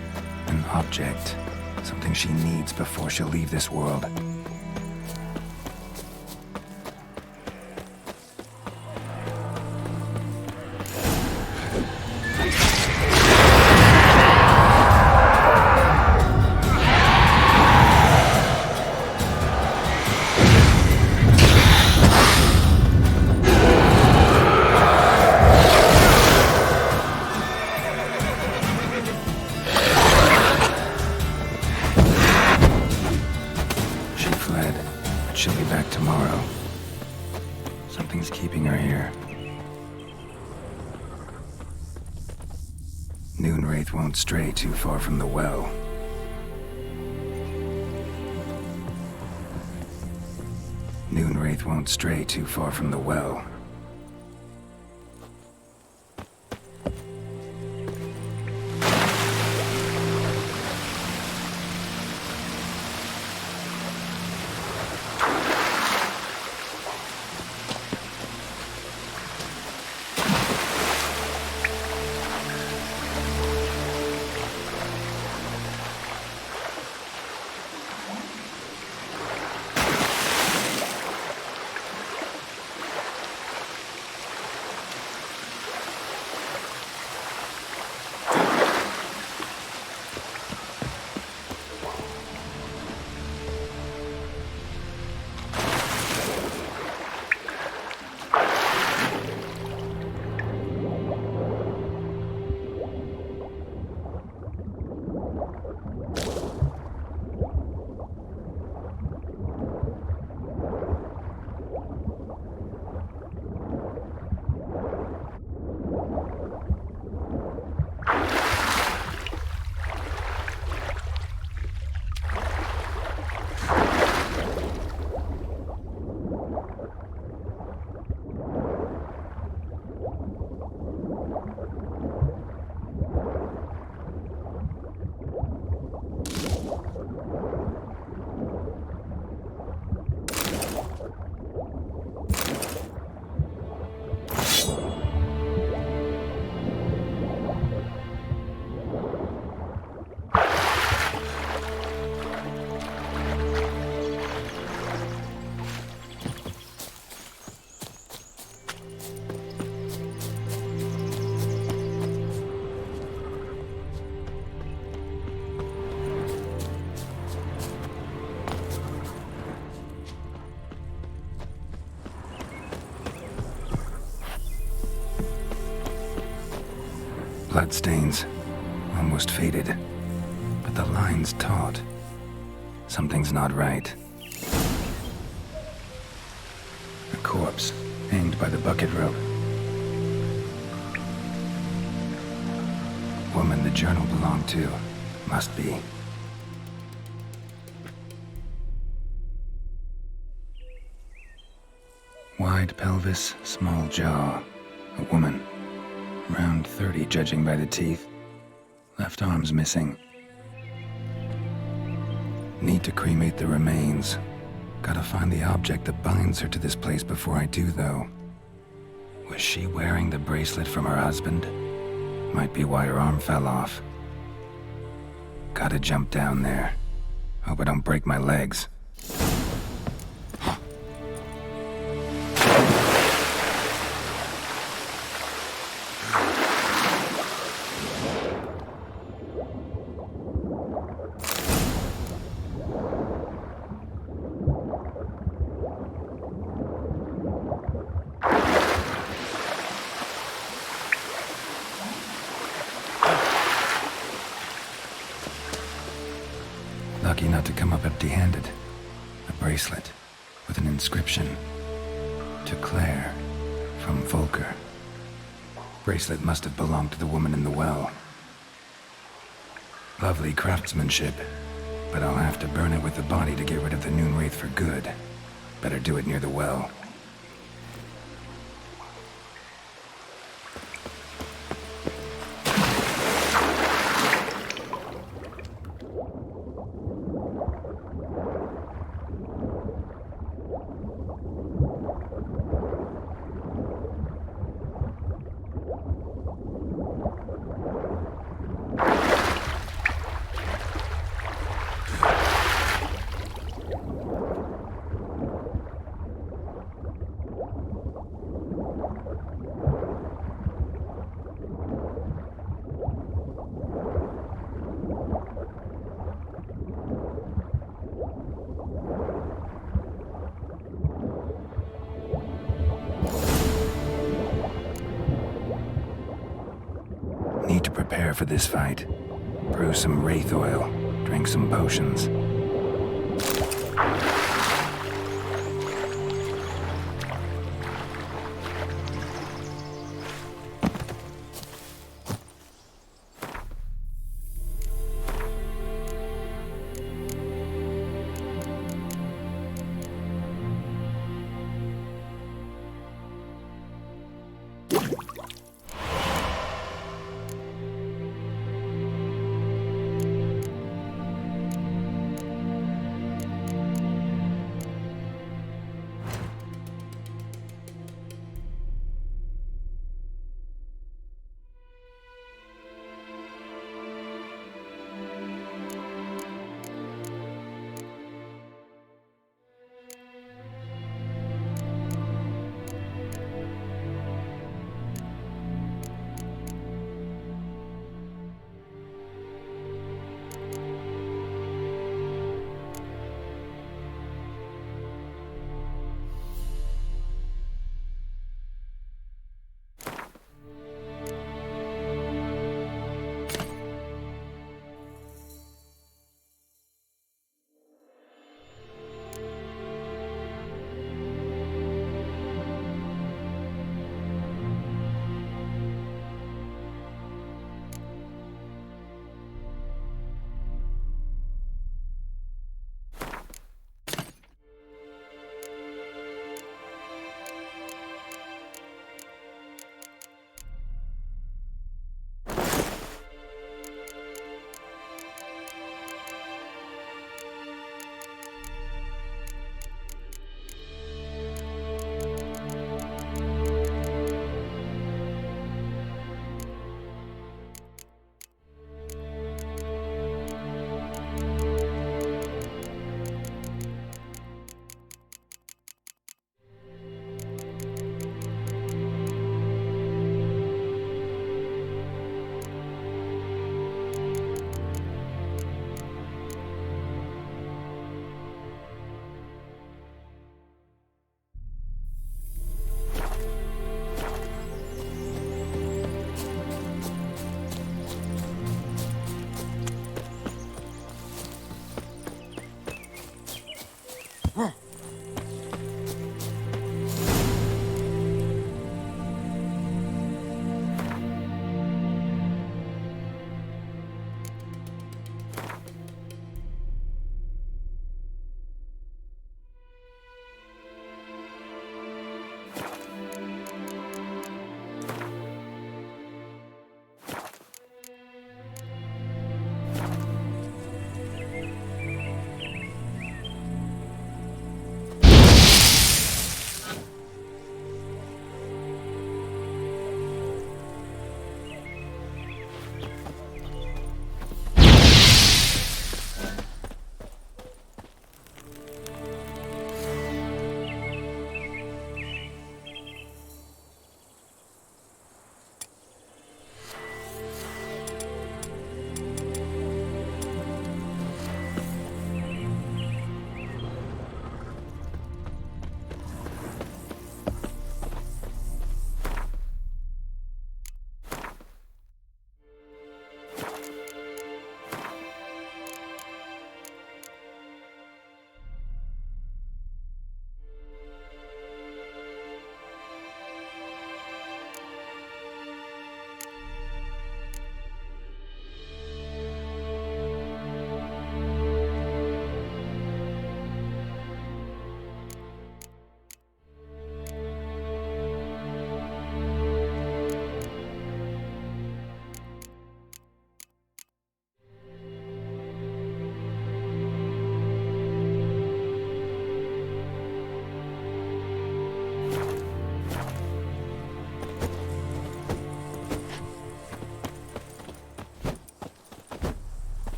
Speaker 2: An object. Something she needs before she'll leave this world. She'll be back tomorrow. Something's keeping her here. Moonwraith won't stray too far from the well. Moonwraith won't stray too far from the well. Bloodstains, almost faded, but the line's taut. Something's not right. A corpse, hanged by the bucket rope. Woman the journal belonged to, must be. Wide pelvis, small jaw. A woman. Around 30, judging by the teeth. Left arm's missing. Need to cremate the remains. Gotta find the object that binds her to this place before I do, though. Was she wearing the bracelet from her husband? Might be why her arm fell off. Gotta jump down there. Hope I don't break my legs. Lucky not to come up empty-handed. A bracelet with an inscription. To Claire, from Volker. Bracelet must have belonged to the woman in the well. Lovely craftsmanship, but I'll have to burn it with the body to get rid of the Noon Wraith for good. Better do it near the well. Need to prepare for this fight. Brew some wraith oil, drink some potions.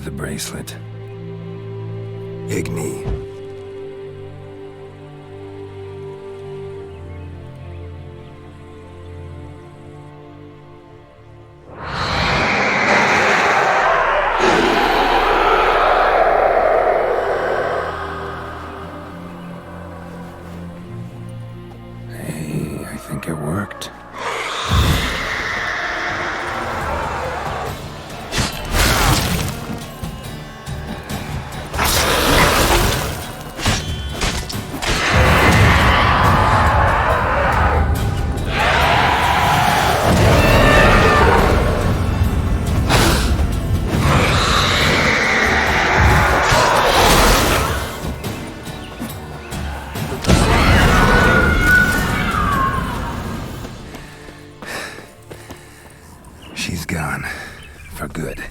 Speaker 2: the bracelet. Igni. Hey, I think it worked. She's gone. For good.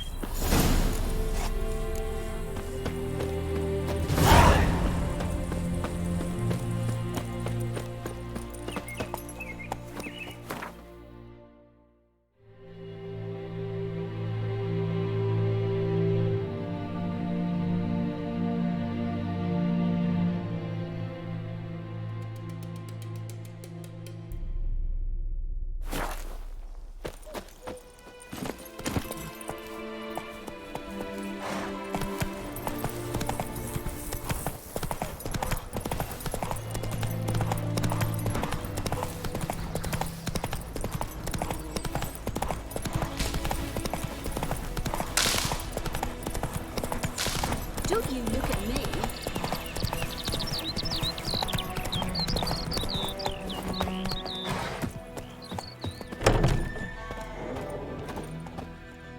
Speaker 9: Don't you look at me.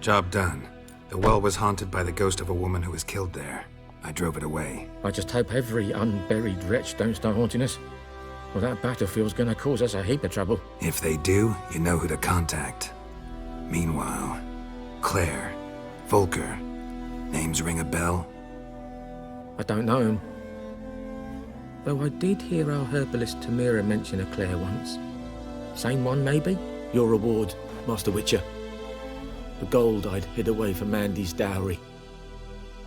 Speaker 2: Job done. The well was haunted by the ghost of a woman who was killed there. I drove it away.
Speaker 13: I just hope every unburied wretch don't start haunting us. Well, that battlefield's gonna cause us a heap of trouble.
Speaker 2: If they do, you know who to contact. Meanwhile, Claire, Volker, names ring a bell?
Speaker 13: I don't know him. Though I did hear our herbalist Tamira mention a Claire once. Same one, maybe? Your reward, Master Witcher. The gold I'd hid away for Mandy's dowry.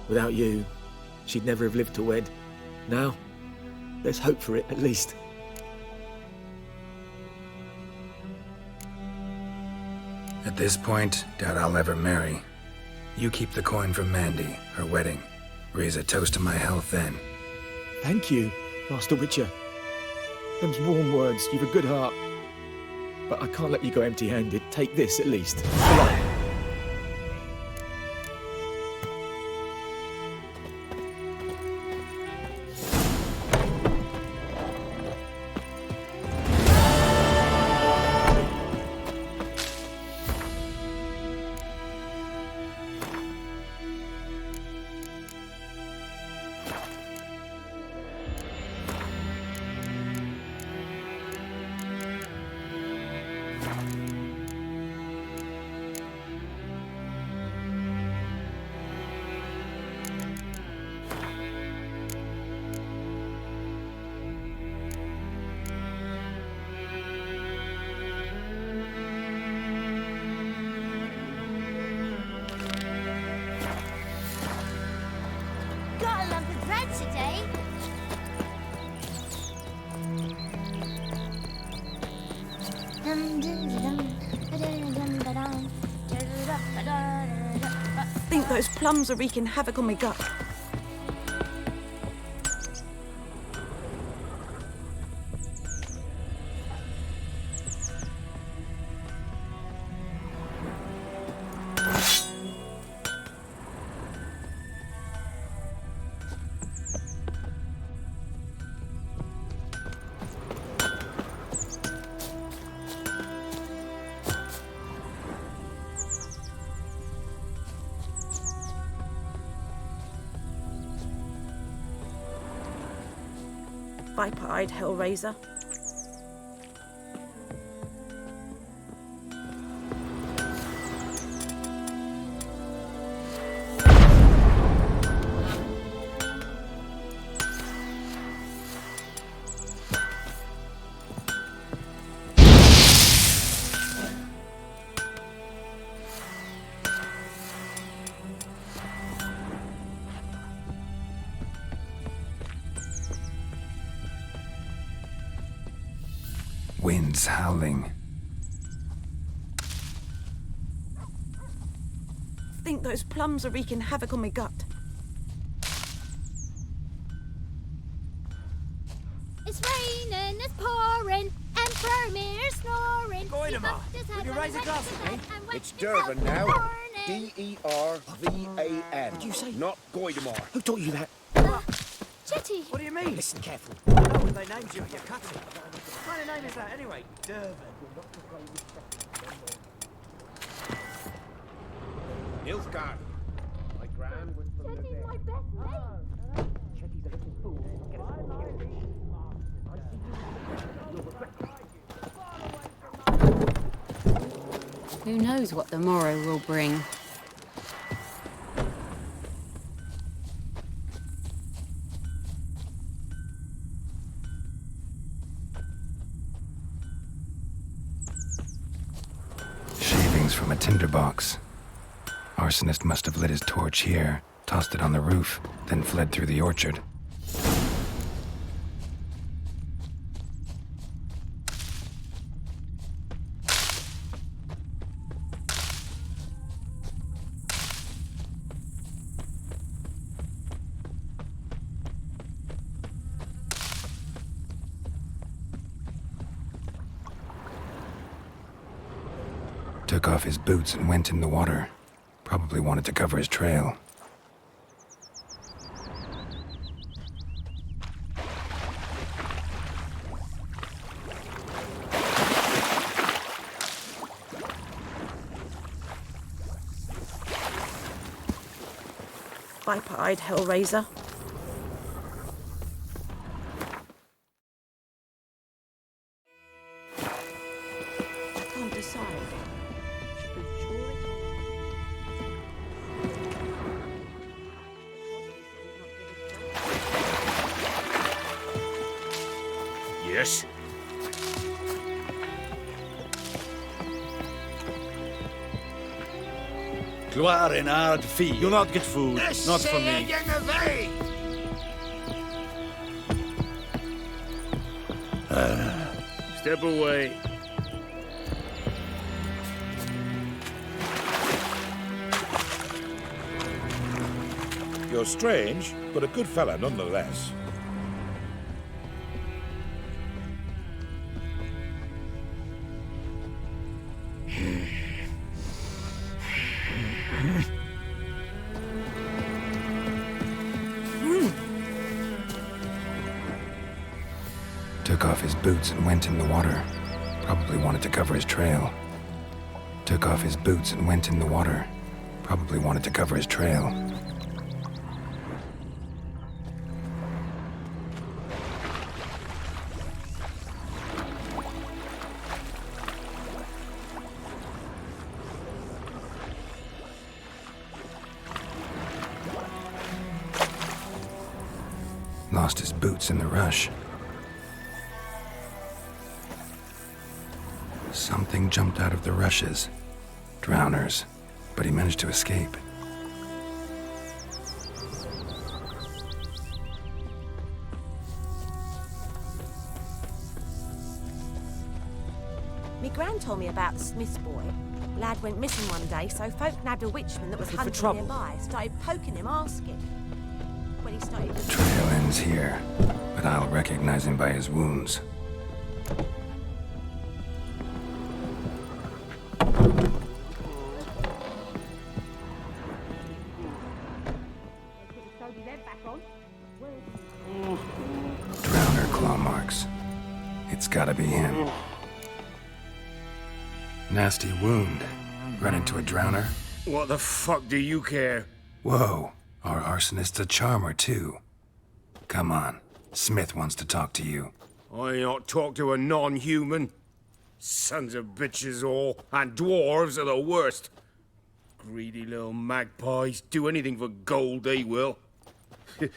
Speaker 13: Without you, she'd never have lived to wed. Now, there's hope for it, at least.
Speaker 2: At this point, doubt I'll ever marry. You keep the coin from Mandy, her wedding. Raise a toast to my health then.
Speaker 13: Thank you, Master Witcher. Them's warm words, you've a good heart. But I can't let you go empty-handed. Take this, at least. Come on.
Speaker 5: Got a lump of bread today.
Speaker 9: I think those plums are wreaking havoc on my gut. Viper-eyed Hellraiser.
Speaker 2: Winds howling.
Speaker 9: Think those plums are wreaking havoc on my gut.
Speaker 17: It's raining, it's pouring, and Vermeer's snoring.
Speaker 18: Goidemar, will you raise a glass with me?
Speaker 19: It's Durban now. D-E-R-V-A-N.
Speaker 18: What do you say?
Speaker 19: Not Goidemar.
Speaker 18: Who taught you that?
Speaker 17: Chetty.
Speaker 18: What do you mean? Listen carefully. I know what they named you at your cutting. What kind of name is that anyway? Durban.
Speaker 19: Nilfgaard. My gran was from
Speaker 17: Chetty's my best mate.
Speaker 18: Chetty's a little fool. Get
Speaker 15: Who knows what the morrow will bring?
Speaker 2: Shavings from a tinderbox. Arsonist must have lit his torch here, tossed it on the roof, then fled through the orchard. Took off his boots and went in the water. Probably wanted to cover his trail.
Speaker 9: Viper-eyed Hellraiser. I can't decide. Should we draw it or
Speaker 16: Yes?
Speaker 6: Gloire en hard fee. You'll not get food. Not for me.
Speaker 16: Step away.
Speaker 4: You're strange, but a good fella nonetheless.
Speaker 2: Took off his boots and went in the water. Probably wanted to cover his trail. Took off his boots and went in the water. Probably wanted to cover his trail. Lost his boots in the rush. Something jumped out of the rushes. Drowners. But he managed to escape.
Speaker 9: Me gran told me about the Smith's boy. Lad went missing one day, so folk nabbed a witchman that was
Speaker 2: Looking for
Speaker 9: hunting
Speaker 2: trouble?
Speaker 9: nearby. Started poking him, asking. When he started...
Speaker 2: Trail ends here, but I'll recognize him by his wounds. Drowner claw marks. It's gotta be him. Nasty wound. Run into a drowner?
Speaker 16: What the fuck do you care?
Speaker 2: Whoa, our arsonist's a charmer too. Come on, Smith wants to talk to you.
Speaker 16: I not talk to a non-human. Sons of bitches all, and dwarves are the worst. Greedy little magpies, do anything for gold, they will.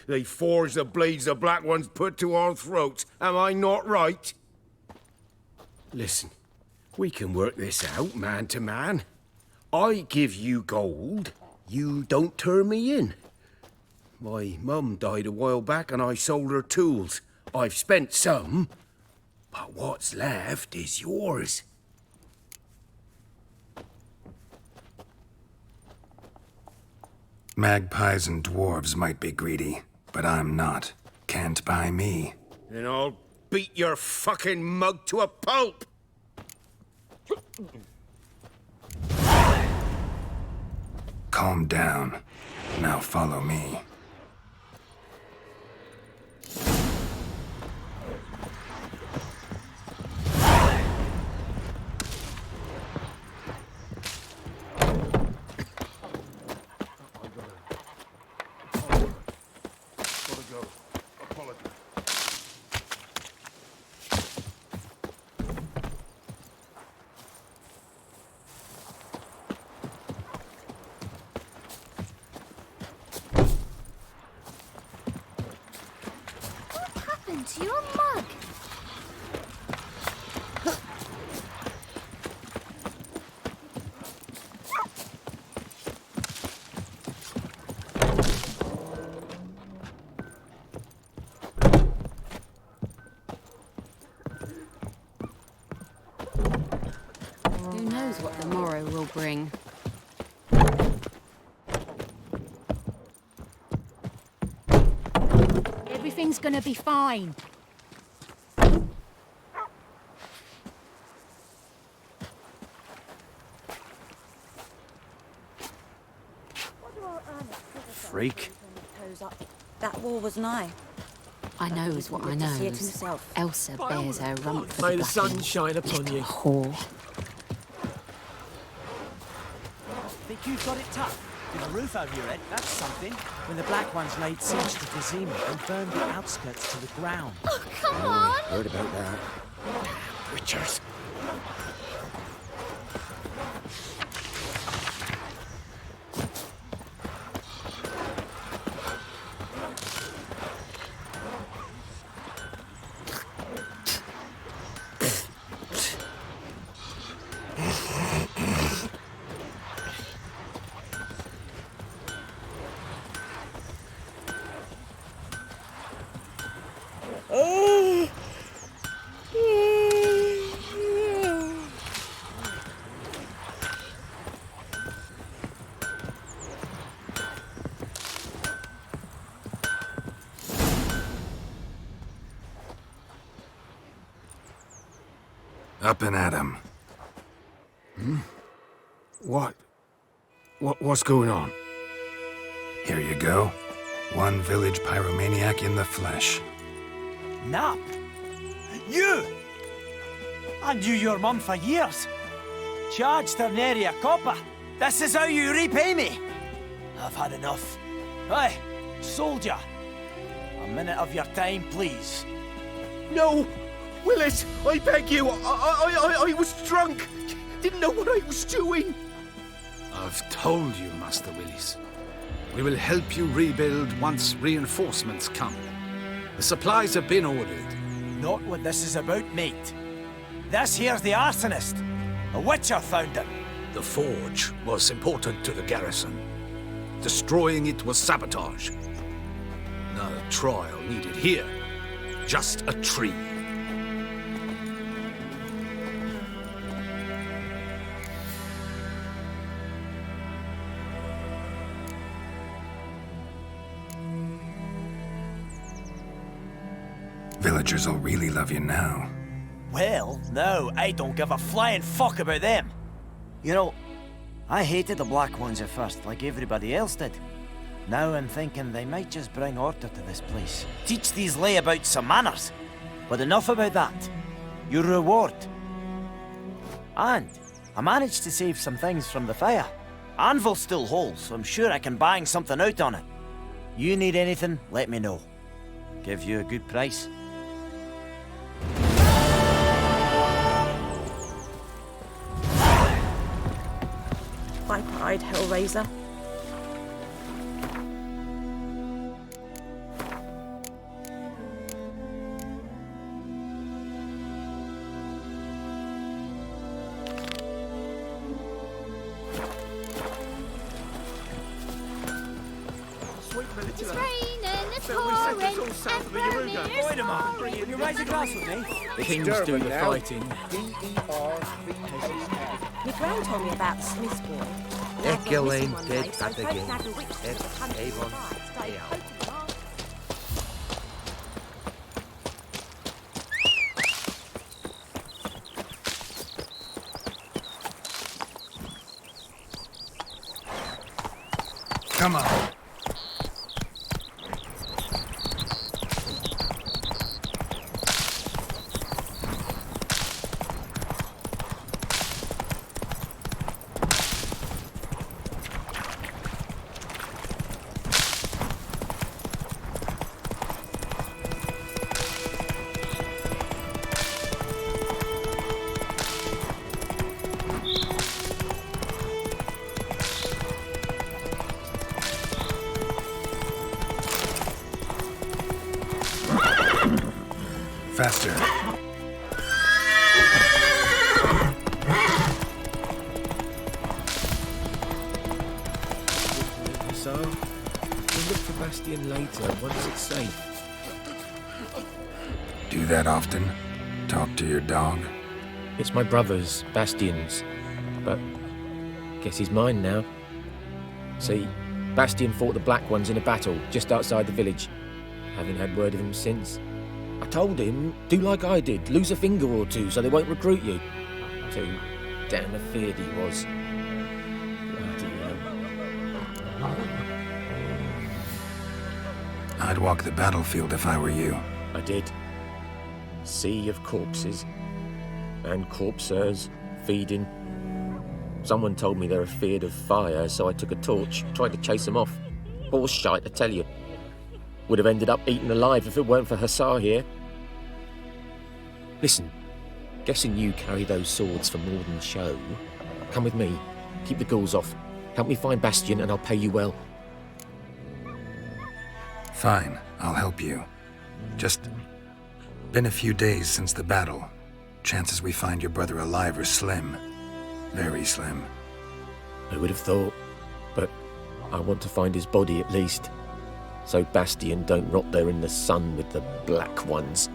Speaker 16: They forge the blades the black ones put to our throats. Am I not right? Listen, we can work this out man to man. I give you gold, you don't turn me in. My mum died a while back and I sold her tools. I've spent some.
Speaker 10: But what's left is yours.
Speaker 2: Magpies and dwarves might be greedy, but I'm not. Can't buy me.
Speaker 16: Then I'll beat your fucking mug to a pulp!
Speaker 2: Calm down. Now follow me.
Speaker 17: To your mug.
Speaker 15: Who knows what the morrow will bring?
Speaker 9: Everything's gonna be fine.
Speaker 12: Freak.
Speaker 9: That war was nigh.
Speaker 15: I knows what I
Speaker 9: To see it
Speaker 15: knows.
Speaker 9: himself.
Speaker 15: Elsa bears her rump for
Speaker 13: May
Speaker 15: the
Speaker 13: the sun
Speaker 15: blacking.
Speaker 13: shine upon you.
Speaker 15: Whore.
Speaker 18: Think you've got it tough? With a roof over your head, that's something. When the Black Ones laid siege to Kazima and burned the outskirts to the ground.
Speaker 17: Oh, come on!
Speaker 4: Heard about that.
Speaker 18: Witchers.
Speaker 2: Up and at 'em.
Speaker 16: What's going on?
Speaker 2: Here you go. One village pyromaniac in the flesh.
Speaker 18: Nap? You! I knew your mum for years. Charged her nary a copper. This is how you repay me. I've had enough. Hey, soldier. A minute of your time, please.
Speaker 16: No! Willis, I beg you! I was drunk! Didn't know what I was doing!
Speaker 10: I've told you, Master Willis. We will help you rebuild once reinforcements come. The supplies have been ordered.
Speaker 18: Not what this is about, mate. This here's the arsonist. A witcher found him.
Speaker 10: The forge was important to the garrison. Destroying it was sabotage. No trial needed here. Just a tree.
Speaker 2: Villagers will really love you now.
Speaker 18: Well, no, I don't give a flying fuck about them.
Speaker 12: You know, I hated the Black Ones at first, like everybody else did. Now I'm thinking they might just bring order to this place. Teach these layabouts some manners. But enough about that. Your reward. And I managed to save some things from the fire. Anvil still holds, so I'm sure I can bang something out on it. You need anything, let me know. Give you a good price.
Speaker 9: Pipe-eyed Hellraiser.
Speaker 17: It's raining, it's Corin and Vermeer's
Speaker 18: Wait a moment. Will you raise a glass with me?
Speaker 13: The kings do the fighting.
Speaker 9: My gran told me about the Smiths war.
Speaker 19: Ekelane dead
Speaker 9: So
Speaker 19: at the
Speaker 9: folk
Speaker 19: game.
Speaker 9: had the witches
Speaker 19: It's
Speaker 9: of the country
Speaker 19: Avon.
Speaker 9: fight, so they
Speaker 19: Yeah.
Speaker 9: poking them out.
Speaker 2: Come on. Faster.
Speaker 13: So, we'll look for Bastion later, once it's safe.
Speaker 2: Do that often? Talk to your dog?
Speaker 13: It's my brother's, Bastion's. But guess he's mine now. See, Bastion fought the Black Ones in a battle just outside the village. Haven't had word of him since. I told him, do like I did, lose a finger or two so they won't recruit you. Too damn afeard he was. Bloody hell.
Speaker 2: I'd walk the battlefield if I were you.
Speaker 13: I did. Sea of corpses. And corpsers, feeding. Someone told me they're afeard of fire, so I took a torch, tried to chase them off. Horse shite, I tell you. Would have ended up eaten alive if it weren't for Hussar here. Listen, guessing you carry those swords for more than show. Come with me, keep the ghouls off. Help me find Bastion and I'll pay you well.
Speaker 2: Fine, I'll help you. Just been a few days since the battle. Chances we find your brother alive are slim. Very slim.
Speaker 13: I would have thought, but I want to find his body at least. So Bastion don't rot there in the sun with the Black Ones.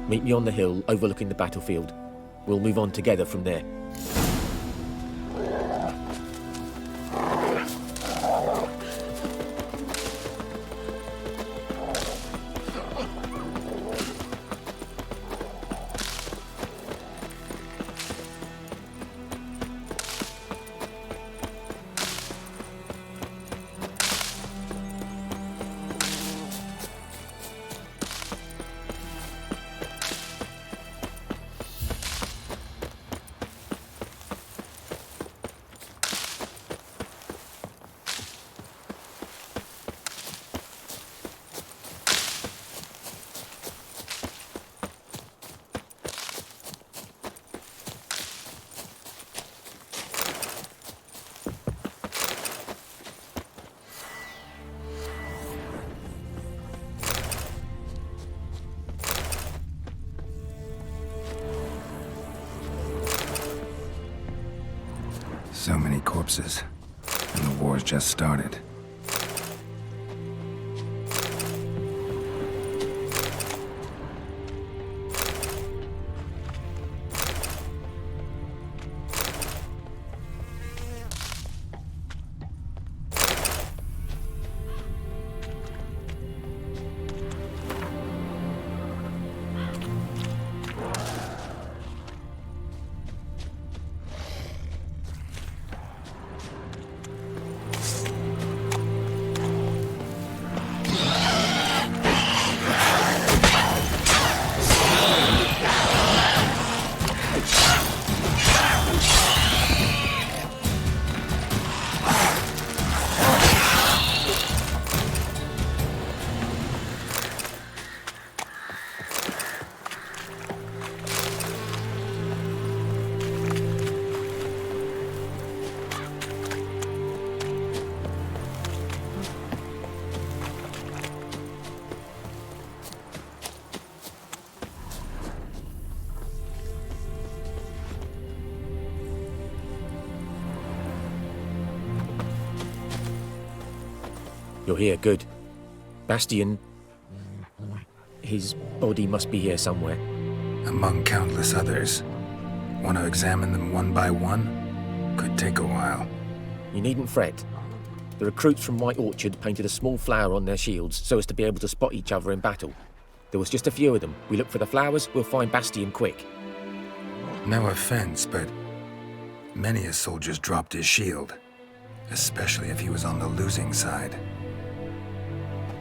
Speaker 13: Meet me on the hill overlooking the battlefield. We'll move on together from there.
Speaker 2: So many corpses. And the war's just started.
Speaker 13: You're here, good. Bastian... his body must be here somewhere.
Speaker 2: Among countless others. Want to examine them one by one? Could take a while.
Speaker 13: You needn't fret. The recruits from White Orchard painted a small flower on their shields so as to be able to spot each other in battle. There was just a few of them. We look for the flowers, we'll find Bastian quick.
Speaker 2: No offense, but many a soldier's dropped his shield. Especially if he was on the losing side.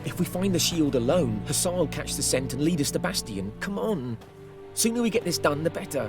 Speaker 13: If we find the shield alone, Hussar will catch the scent and lead us to Bastian. Come on. Sooner we get this done, the better.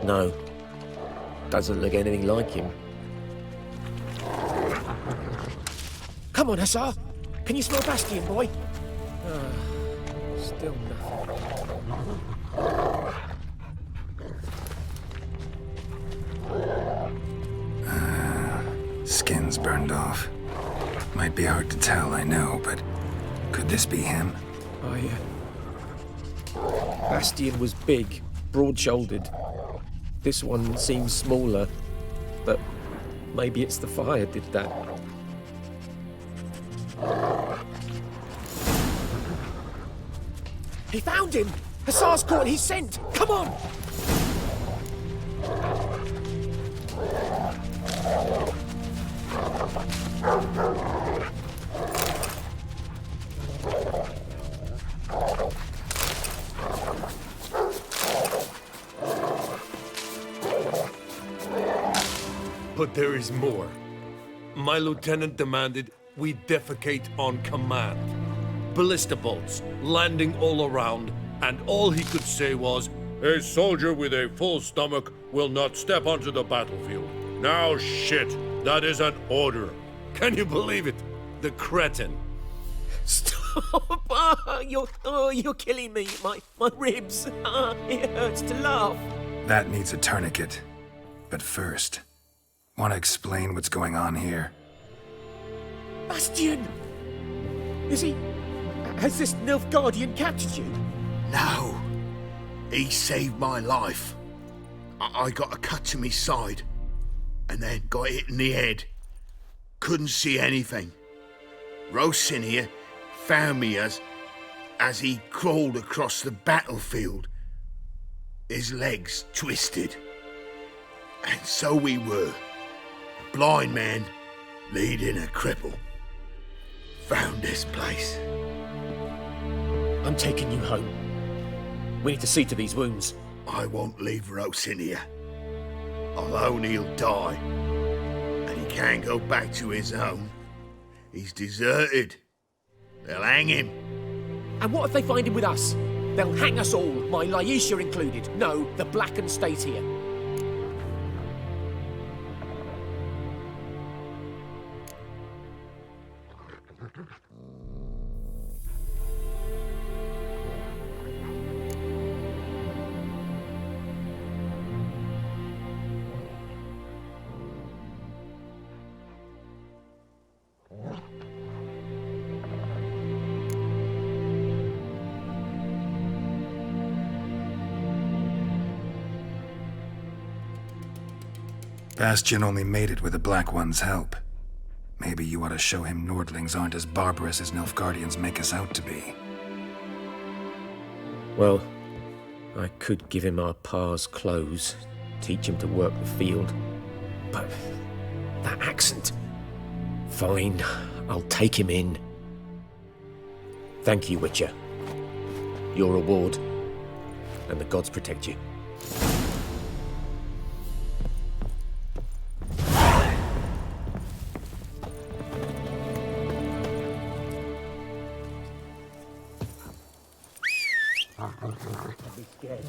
Speaker 13: No. Doesn't look anything like him. Come on, Hussar! Can you smell Bastian, boy? Still
Speaker 2: nothing. Skin's burned off. Might be hard to tell, I know, but could this be him?
Speaker 13: Bastian was big, broad-shouldered. This one seems smaller, but maybe it's the fire did that. He found him! Hussar's caught his scent! Come on!
Speaker 20: But there is more. My lieutenant demanded we defecate on command. Ballista bolts landing all around, and all he could say was, "A soldier with a full stomach will not step onto the battlefield." Now shit, that is an order. Can you believe it? The cretin.
Speaker 13: Stop! You're killing me. My ribs. It hurts to laugh.
Speaker 2: That needs a tourniquet. But first, want to explain what's going on here?
Speaker 13: Bastian! Has this Nilfgaardian captured you?
Speaker 16: No. He saved my life. I got a cut to my side, and then got hit in the head. Couldn't see anything. Rosinia found me as he crawled across the battlefield. His legs twisted. And so we were. A blind man leading a cripple. Found this place.
Speaker 13: I'm taking you home. We need to see to these wounds.
Speaker 16: I won't leave Rosinia. Alone he'll die. And he can't go back to his home. He's deserted. They'll hang him.
Speaker 13: And what if they find him with us? They'll hang us all, my Laisha included. No, the Blacken stays here.
Speaker 2: Bastian only made it with the Black One's help. Maybe you ought to show him Nordlings aren't as barbarous as Nilfgaardians make us out to be.
Speaker 13: Well, I could give him our pa's clothes, teach him to work the field. But that accent... Fine, I'll take him in. Thank you, Witcher. Your reward, and the gods protect you.
Speaker 6: Don't be scared.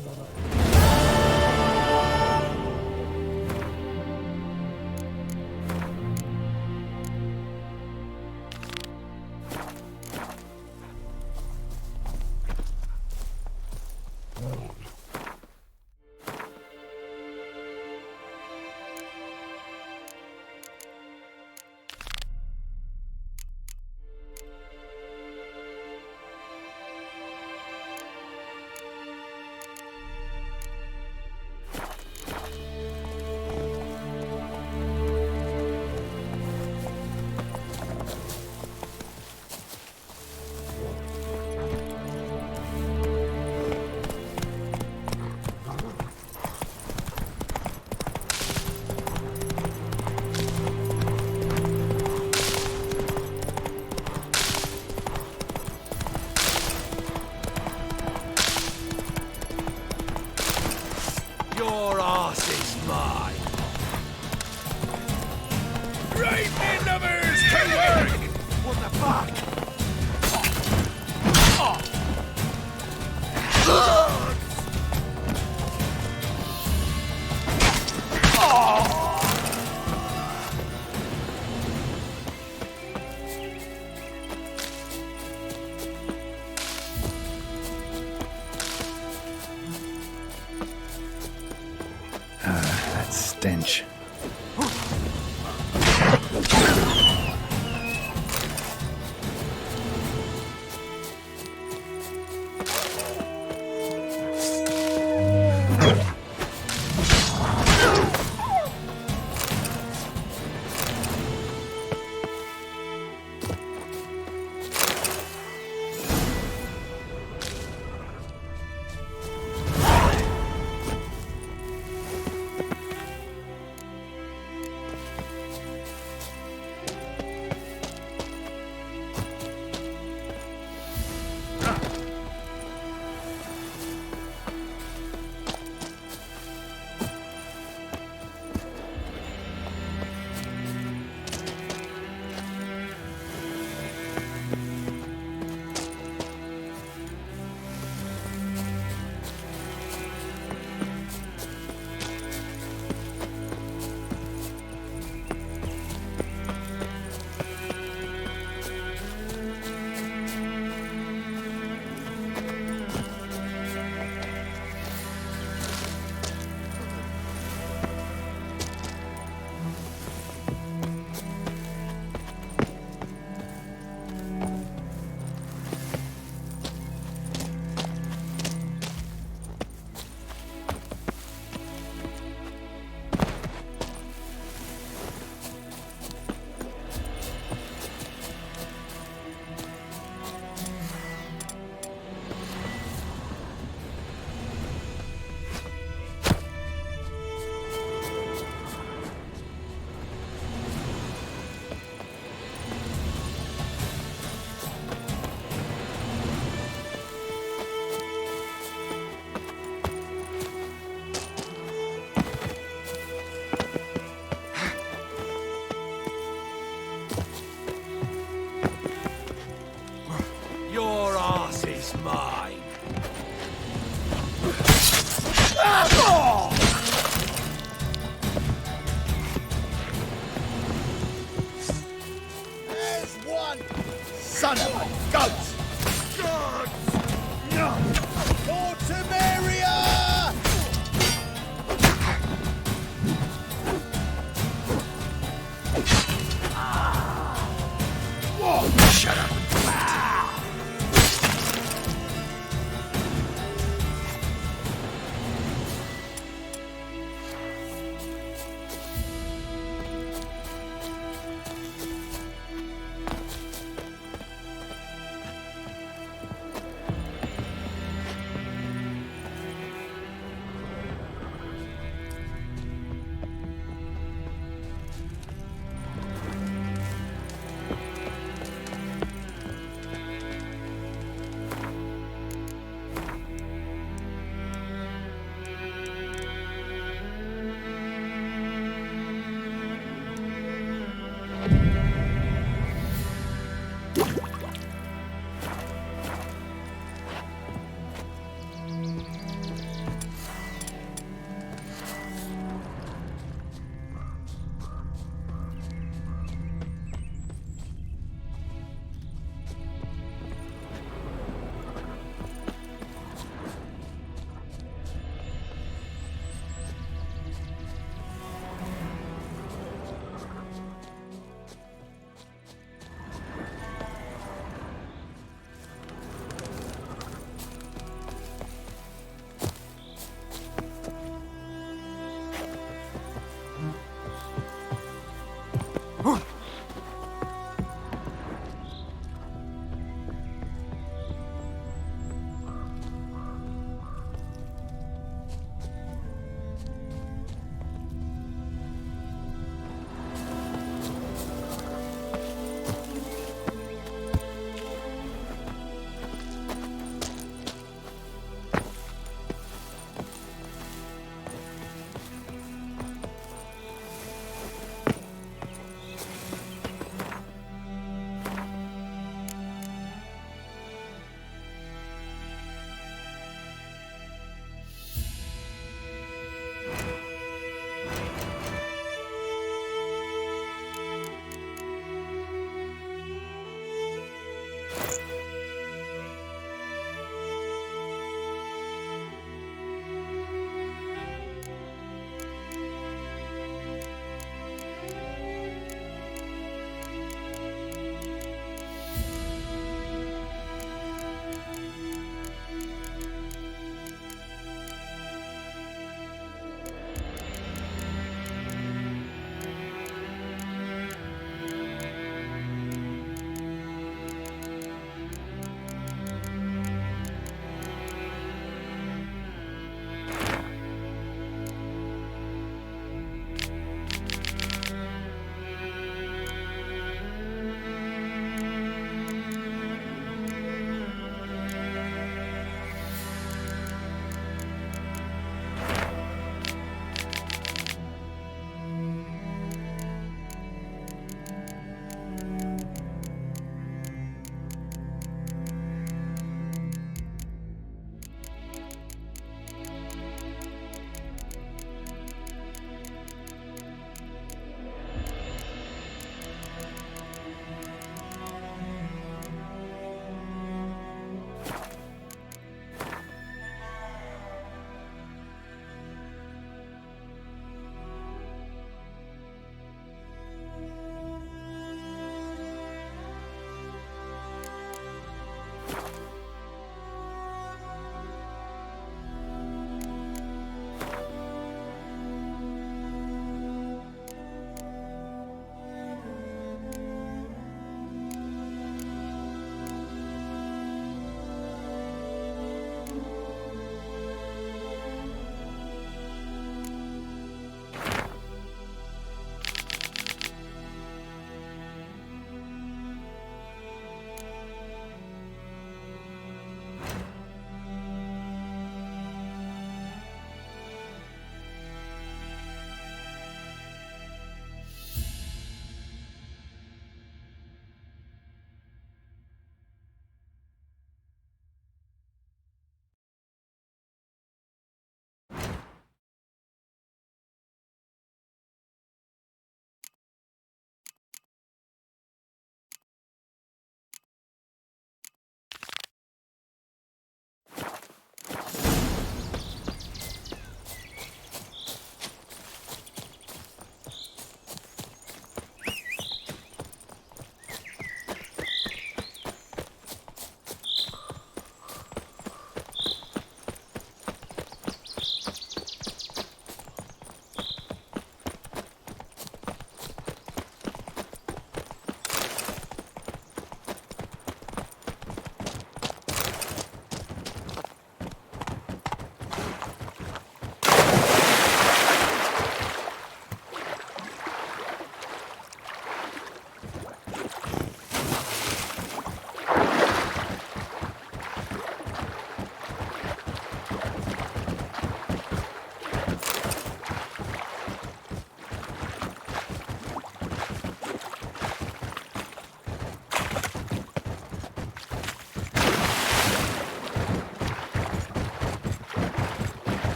Speaker 16: Your arse is mine. Right, me lovers, to work! What the fuck?
Speaker 2: That stench.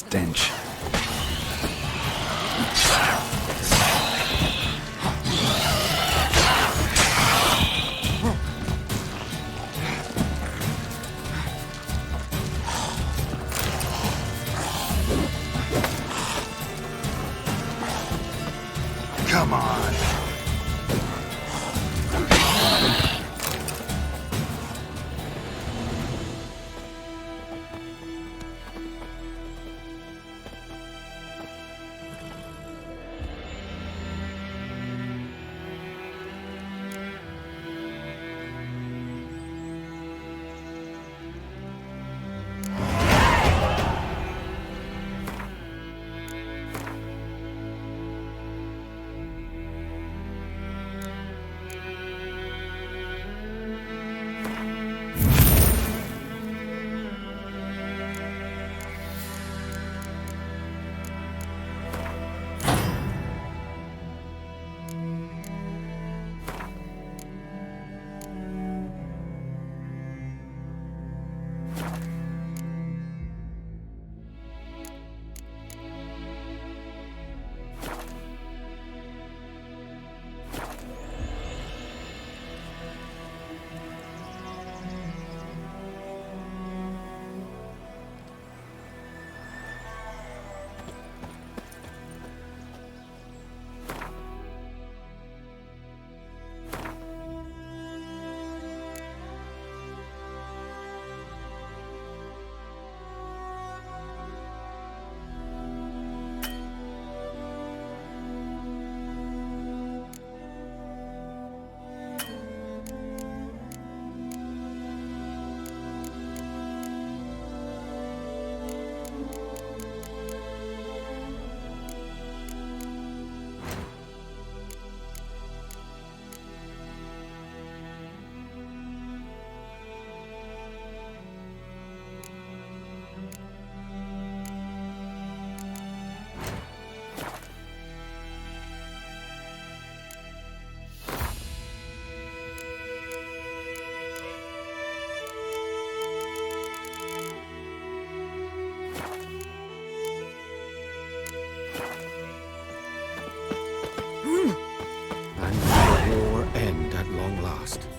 Speaker 2: stench. Come on.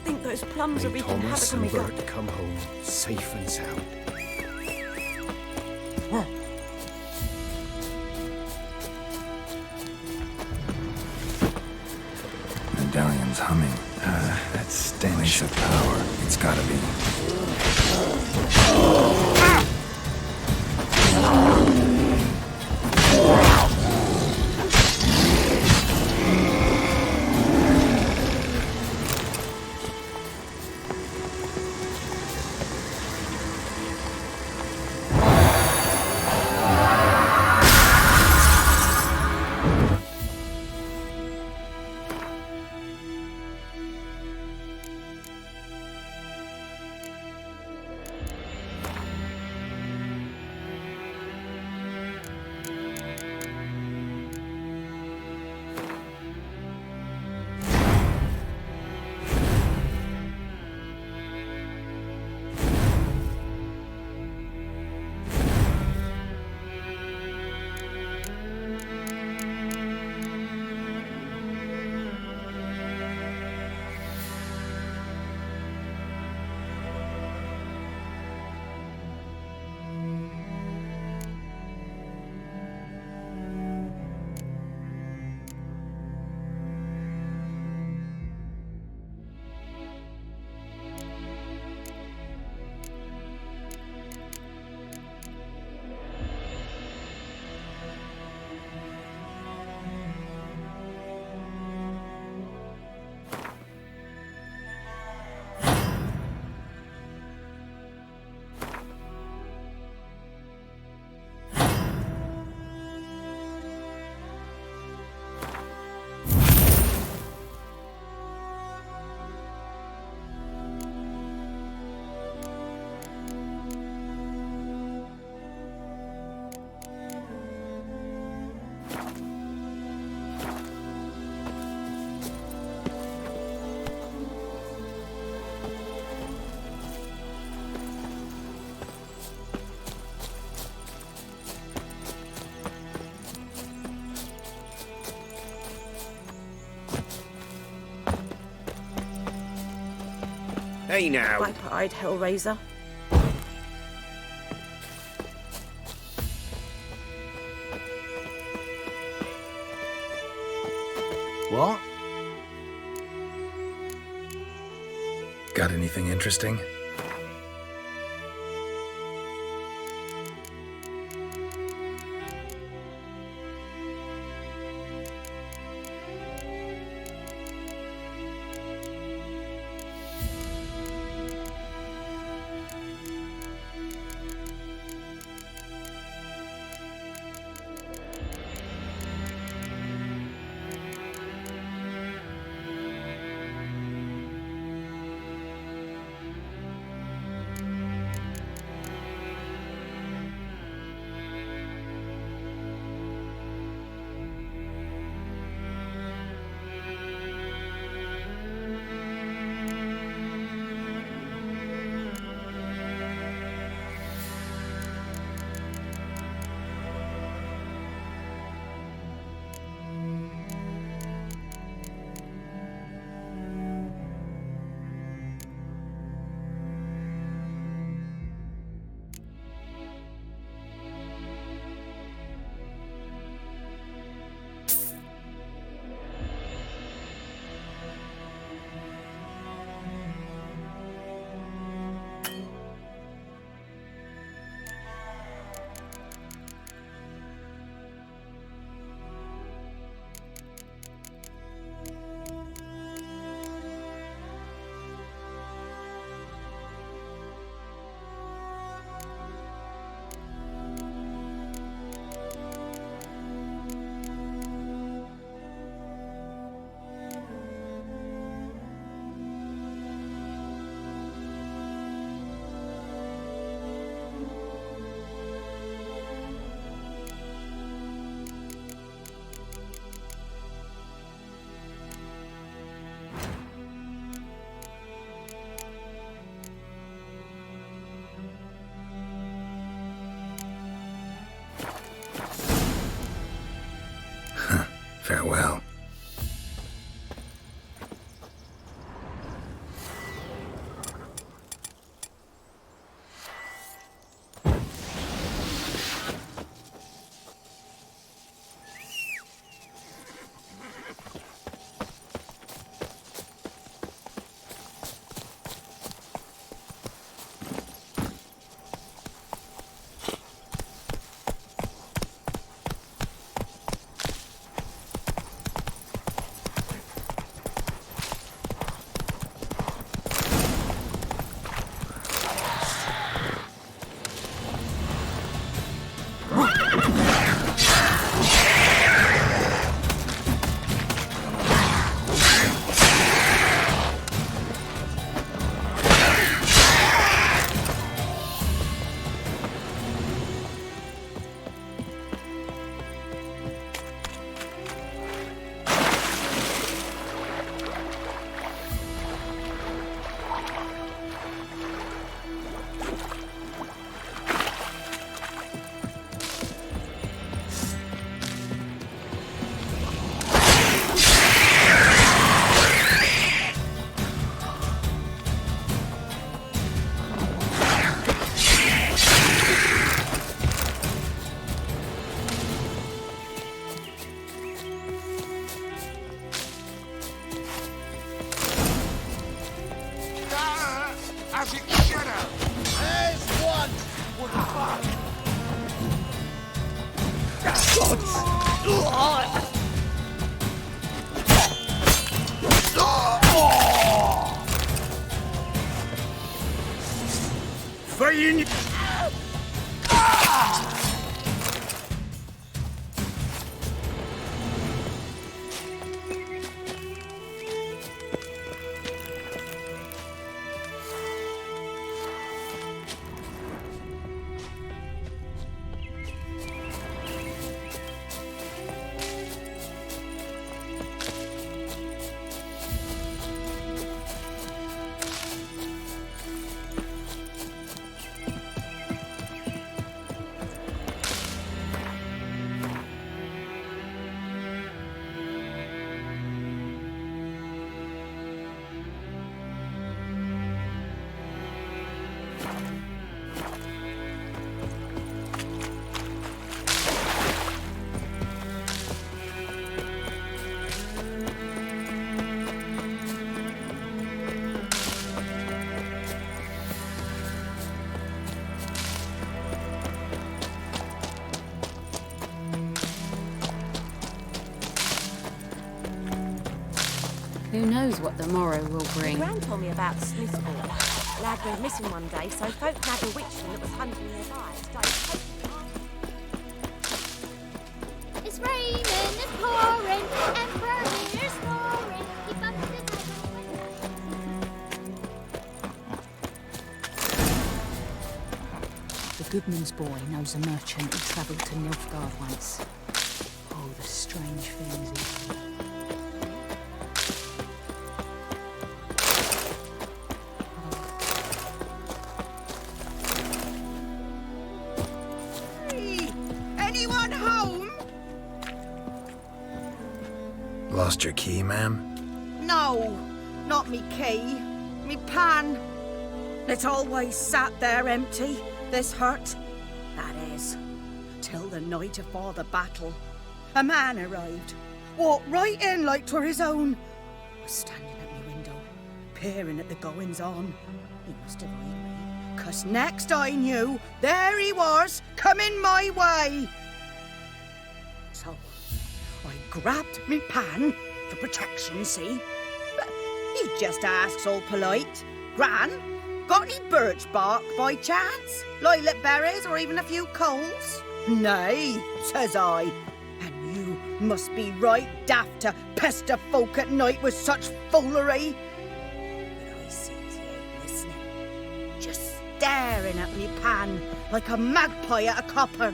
Speaker 9: Think those plums are
Speaker 6: May
Speaker 9: wreaking havoc
Speaker 6: Thomas
Speaker 9: on me.
Speaker 6: and Bert come home safe and sound.
Speaker 2: Medallion's humming. That stench. Place of power. It's gotta be.
Speaker 16: Hey now.
Speaker 9: Viper-eyed Hellraiser.
Speaker 12: What?
Speaker 2: Got anything interesting? Farewell.
Speaker 17: As it should have. There's one. What the fuck?
Speaker 16: Fighting.
Speaker 15: Who knows what the morrow will bring?
Speaker 9: Gran told me about Smith's boy. Lad went missing one day, so folk nabbed a witchman that was hunting nearby.
Speaker 5: It's raining, it's pouring, Emperor here's snoring. Keep up with
Speaker 21: The Goodman's boy knows a merchant who travelled to Nilfgaard once. Oh, the strange things he said.
Speaker 9: Anyone home?
Speaker 2: Lost your key, ma'am?
Speaker 9: No, not me key. Me pan. It's always sat there empty, this hut. That is, till the night afore the battle. A man arrived, walked right in like 'twere his own. Was standing at me window, peering at the goings-on. He must have eyed me, 'cause next I knew, there he was, coming my way. So, I grabbed me pan, for protection, see? But he just asks all polite, Gran, got any birch bark by chance? Lilac berries or even a few coals? Nay, says I. And you must be right daft to pester folk at night with such foolery. But I sees he ain't listening. Just staring at me pan like a magpie at a copper.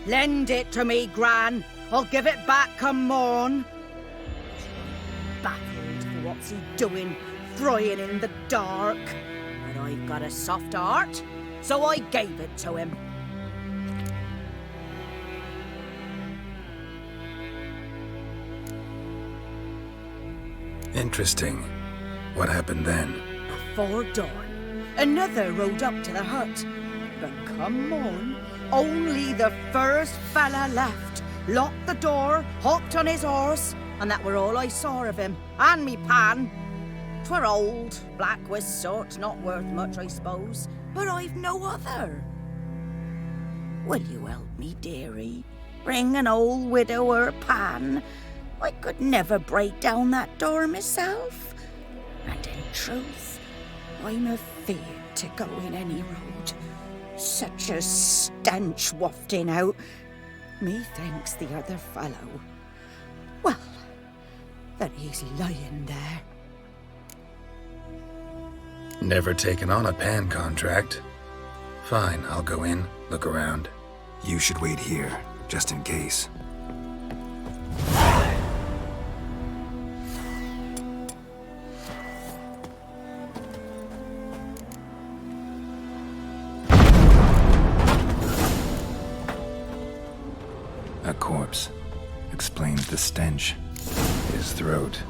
Speaker 9: Lend it to me, Gran. I'll give it back come morn. Baffled for what's he doing, frying in the dark. But I've got a soft heart, so I gave it to him.
Speaker 2: Interesting. What happened then?
Speaker 9: Before dawn, another rode up to the hut. But come on, only the first fella left. Locked the door, hopped on his horse, and that were all I saw of him. And me pan. 'Twere old, black with soot, not worth much, I suppose. But I've no other. Will you help me, dearie? Bring an old widower pan. I could never break down that door myself. And in truth, I'm afeard to go in any road. Such a stench wafting out. Methinks the other fellow, well, that he's lying there.
Speaker 2: Never taken on a pan contract. Fine, I'll go in, look around. You should wait here, just in case. A corpse. Explains the stench. His throat.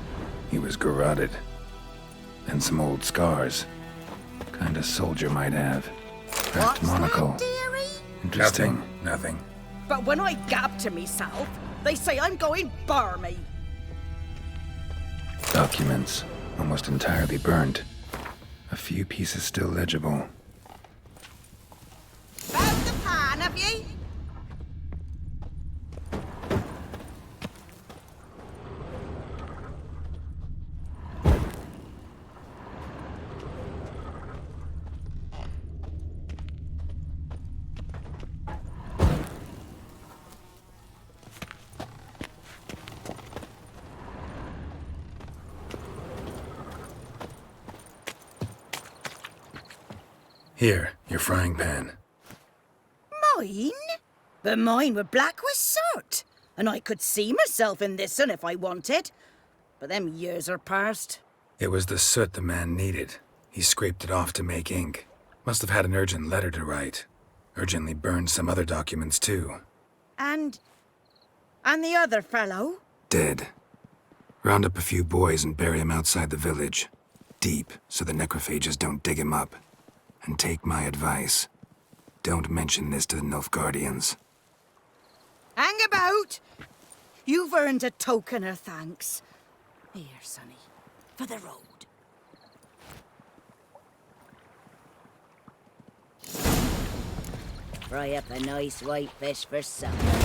Speaker 2: He was garroted. And some old scars. Kind of soldier might have. Cracked monocle. Interesting. Nothing.
Speaker 9: But when I gab to myself, they say I'm going barmy.
Speaker 2: Documents. Almost entirely burnt. A few pieces still legible.
Speaker 9: Found the pan, have ye?
Speaker 2: Here, your frying pan.
Speaker 9: Mine? But mine were black with soot. And I could see myself in this one if I wanted. But them years are past.
Speaker 2: It was the soot the man needed. He scraped it off to make ink. Must have had an urgent letter to write. Urgently burned some other documents too.
Speaker 9: And the other fellow?
Speaker 2: Dead. Round up a few boys and bury him outside the village. Deep, so the necrophages don't dig him up. And take my advice. Don't mention this to the Nilfgaardians.
Speaker 9: Hang about! You've earned a token of thanks. Here, sonny, for the road. Fry up a nice white fish for supper.